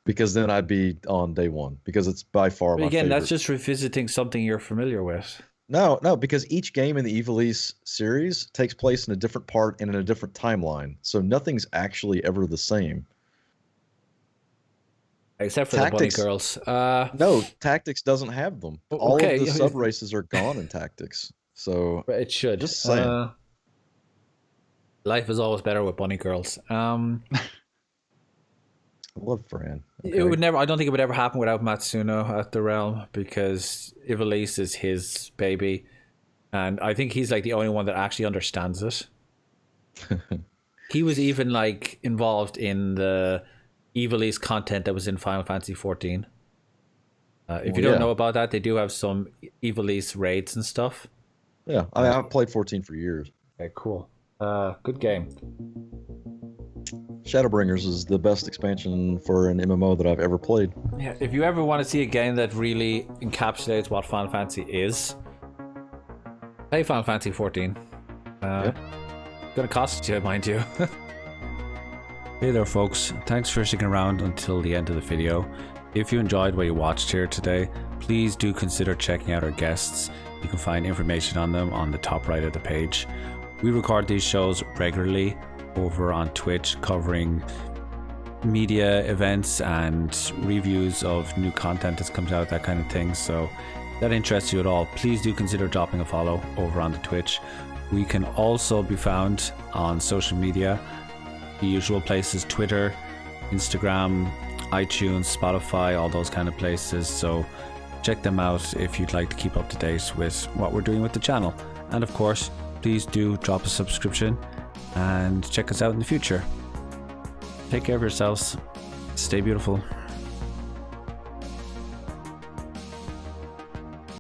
Because then I'd be on day one because it's by far my favorite. That's just revisiting something you're familiar with. No, because each game in the Evil East series takes place in a different part and in a different timeline. So nothing's actually ever the same. Except for the bunny girls. No, Tactics doesn't have them. All of the sub-races are gone in Tactics. So it should. Just saying. Life is always better with bunny girls. I love Fran. Okay. It would never. I don't think it would ever happen without Matsuno at the Realm because Evil East is his baby, and I think he's like the only one that actually understands it. He was even like involved in the Evil East content that was in Final Fantasy XIV. If you don't know about that, they do have some Evil East raids and stuff. Yeah, I've played 14 for years. Okay, cool. Good game. Shadowbringers is the best expansion for an MMO that I've ever played. Yeah, if you ever want to see a game that really encapsulates what Final Fantasy is, play Final Fantasy XIV. Gonna cost you, mind you. Hey there, folks. Thanks for sticking around until the end of the video. If you enjoyed what you watched here today, please do consider checking out our guests. You can find information on them on the top right of the page. We record these shows regularly over on Twitch, covering media events and reviews of new content that comes out, that kind of thing. So if that interests you at all, please do consider dropping a follow over on the Twitch. We can also be found on social media, the usual places: Twitter, Instagram, iTunes, Spotify, all those kind of places. So check them out if you'd like to keep up to date with what we're doing with the channel. And of course, please do drop a subscription and check us out in the future. Take care of yourselves. Stay beautiful.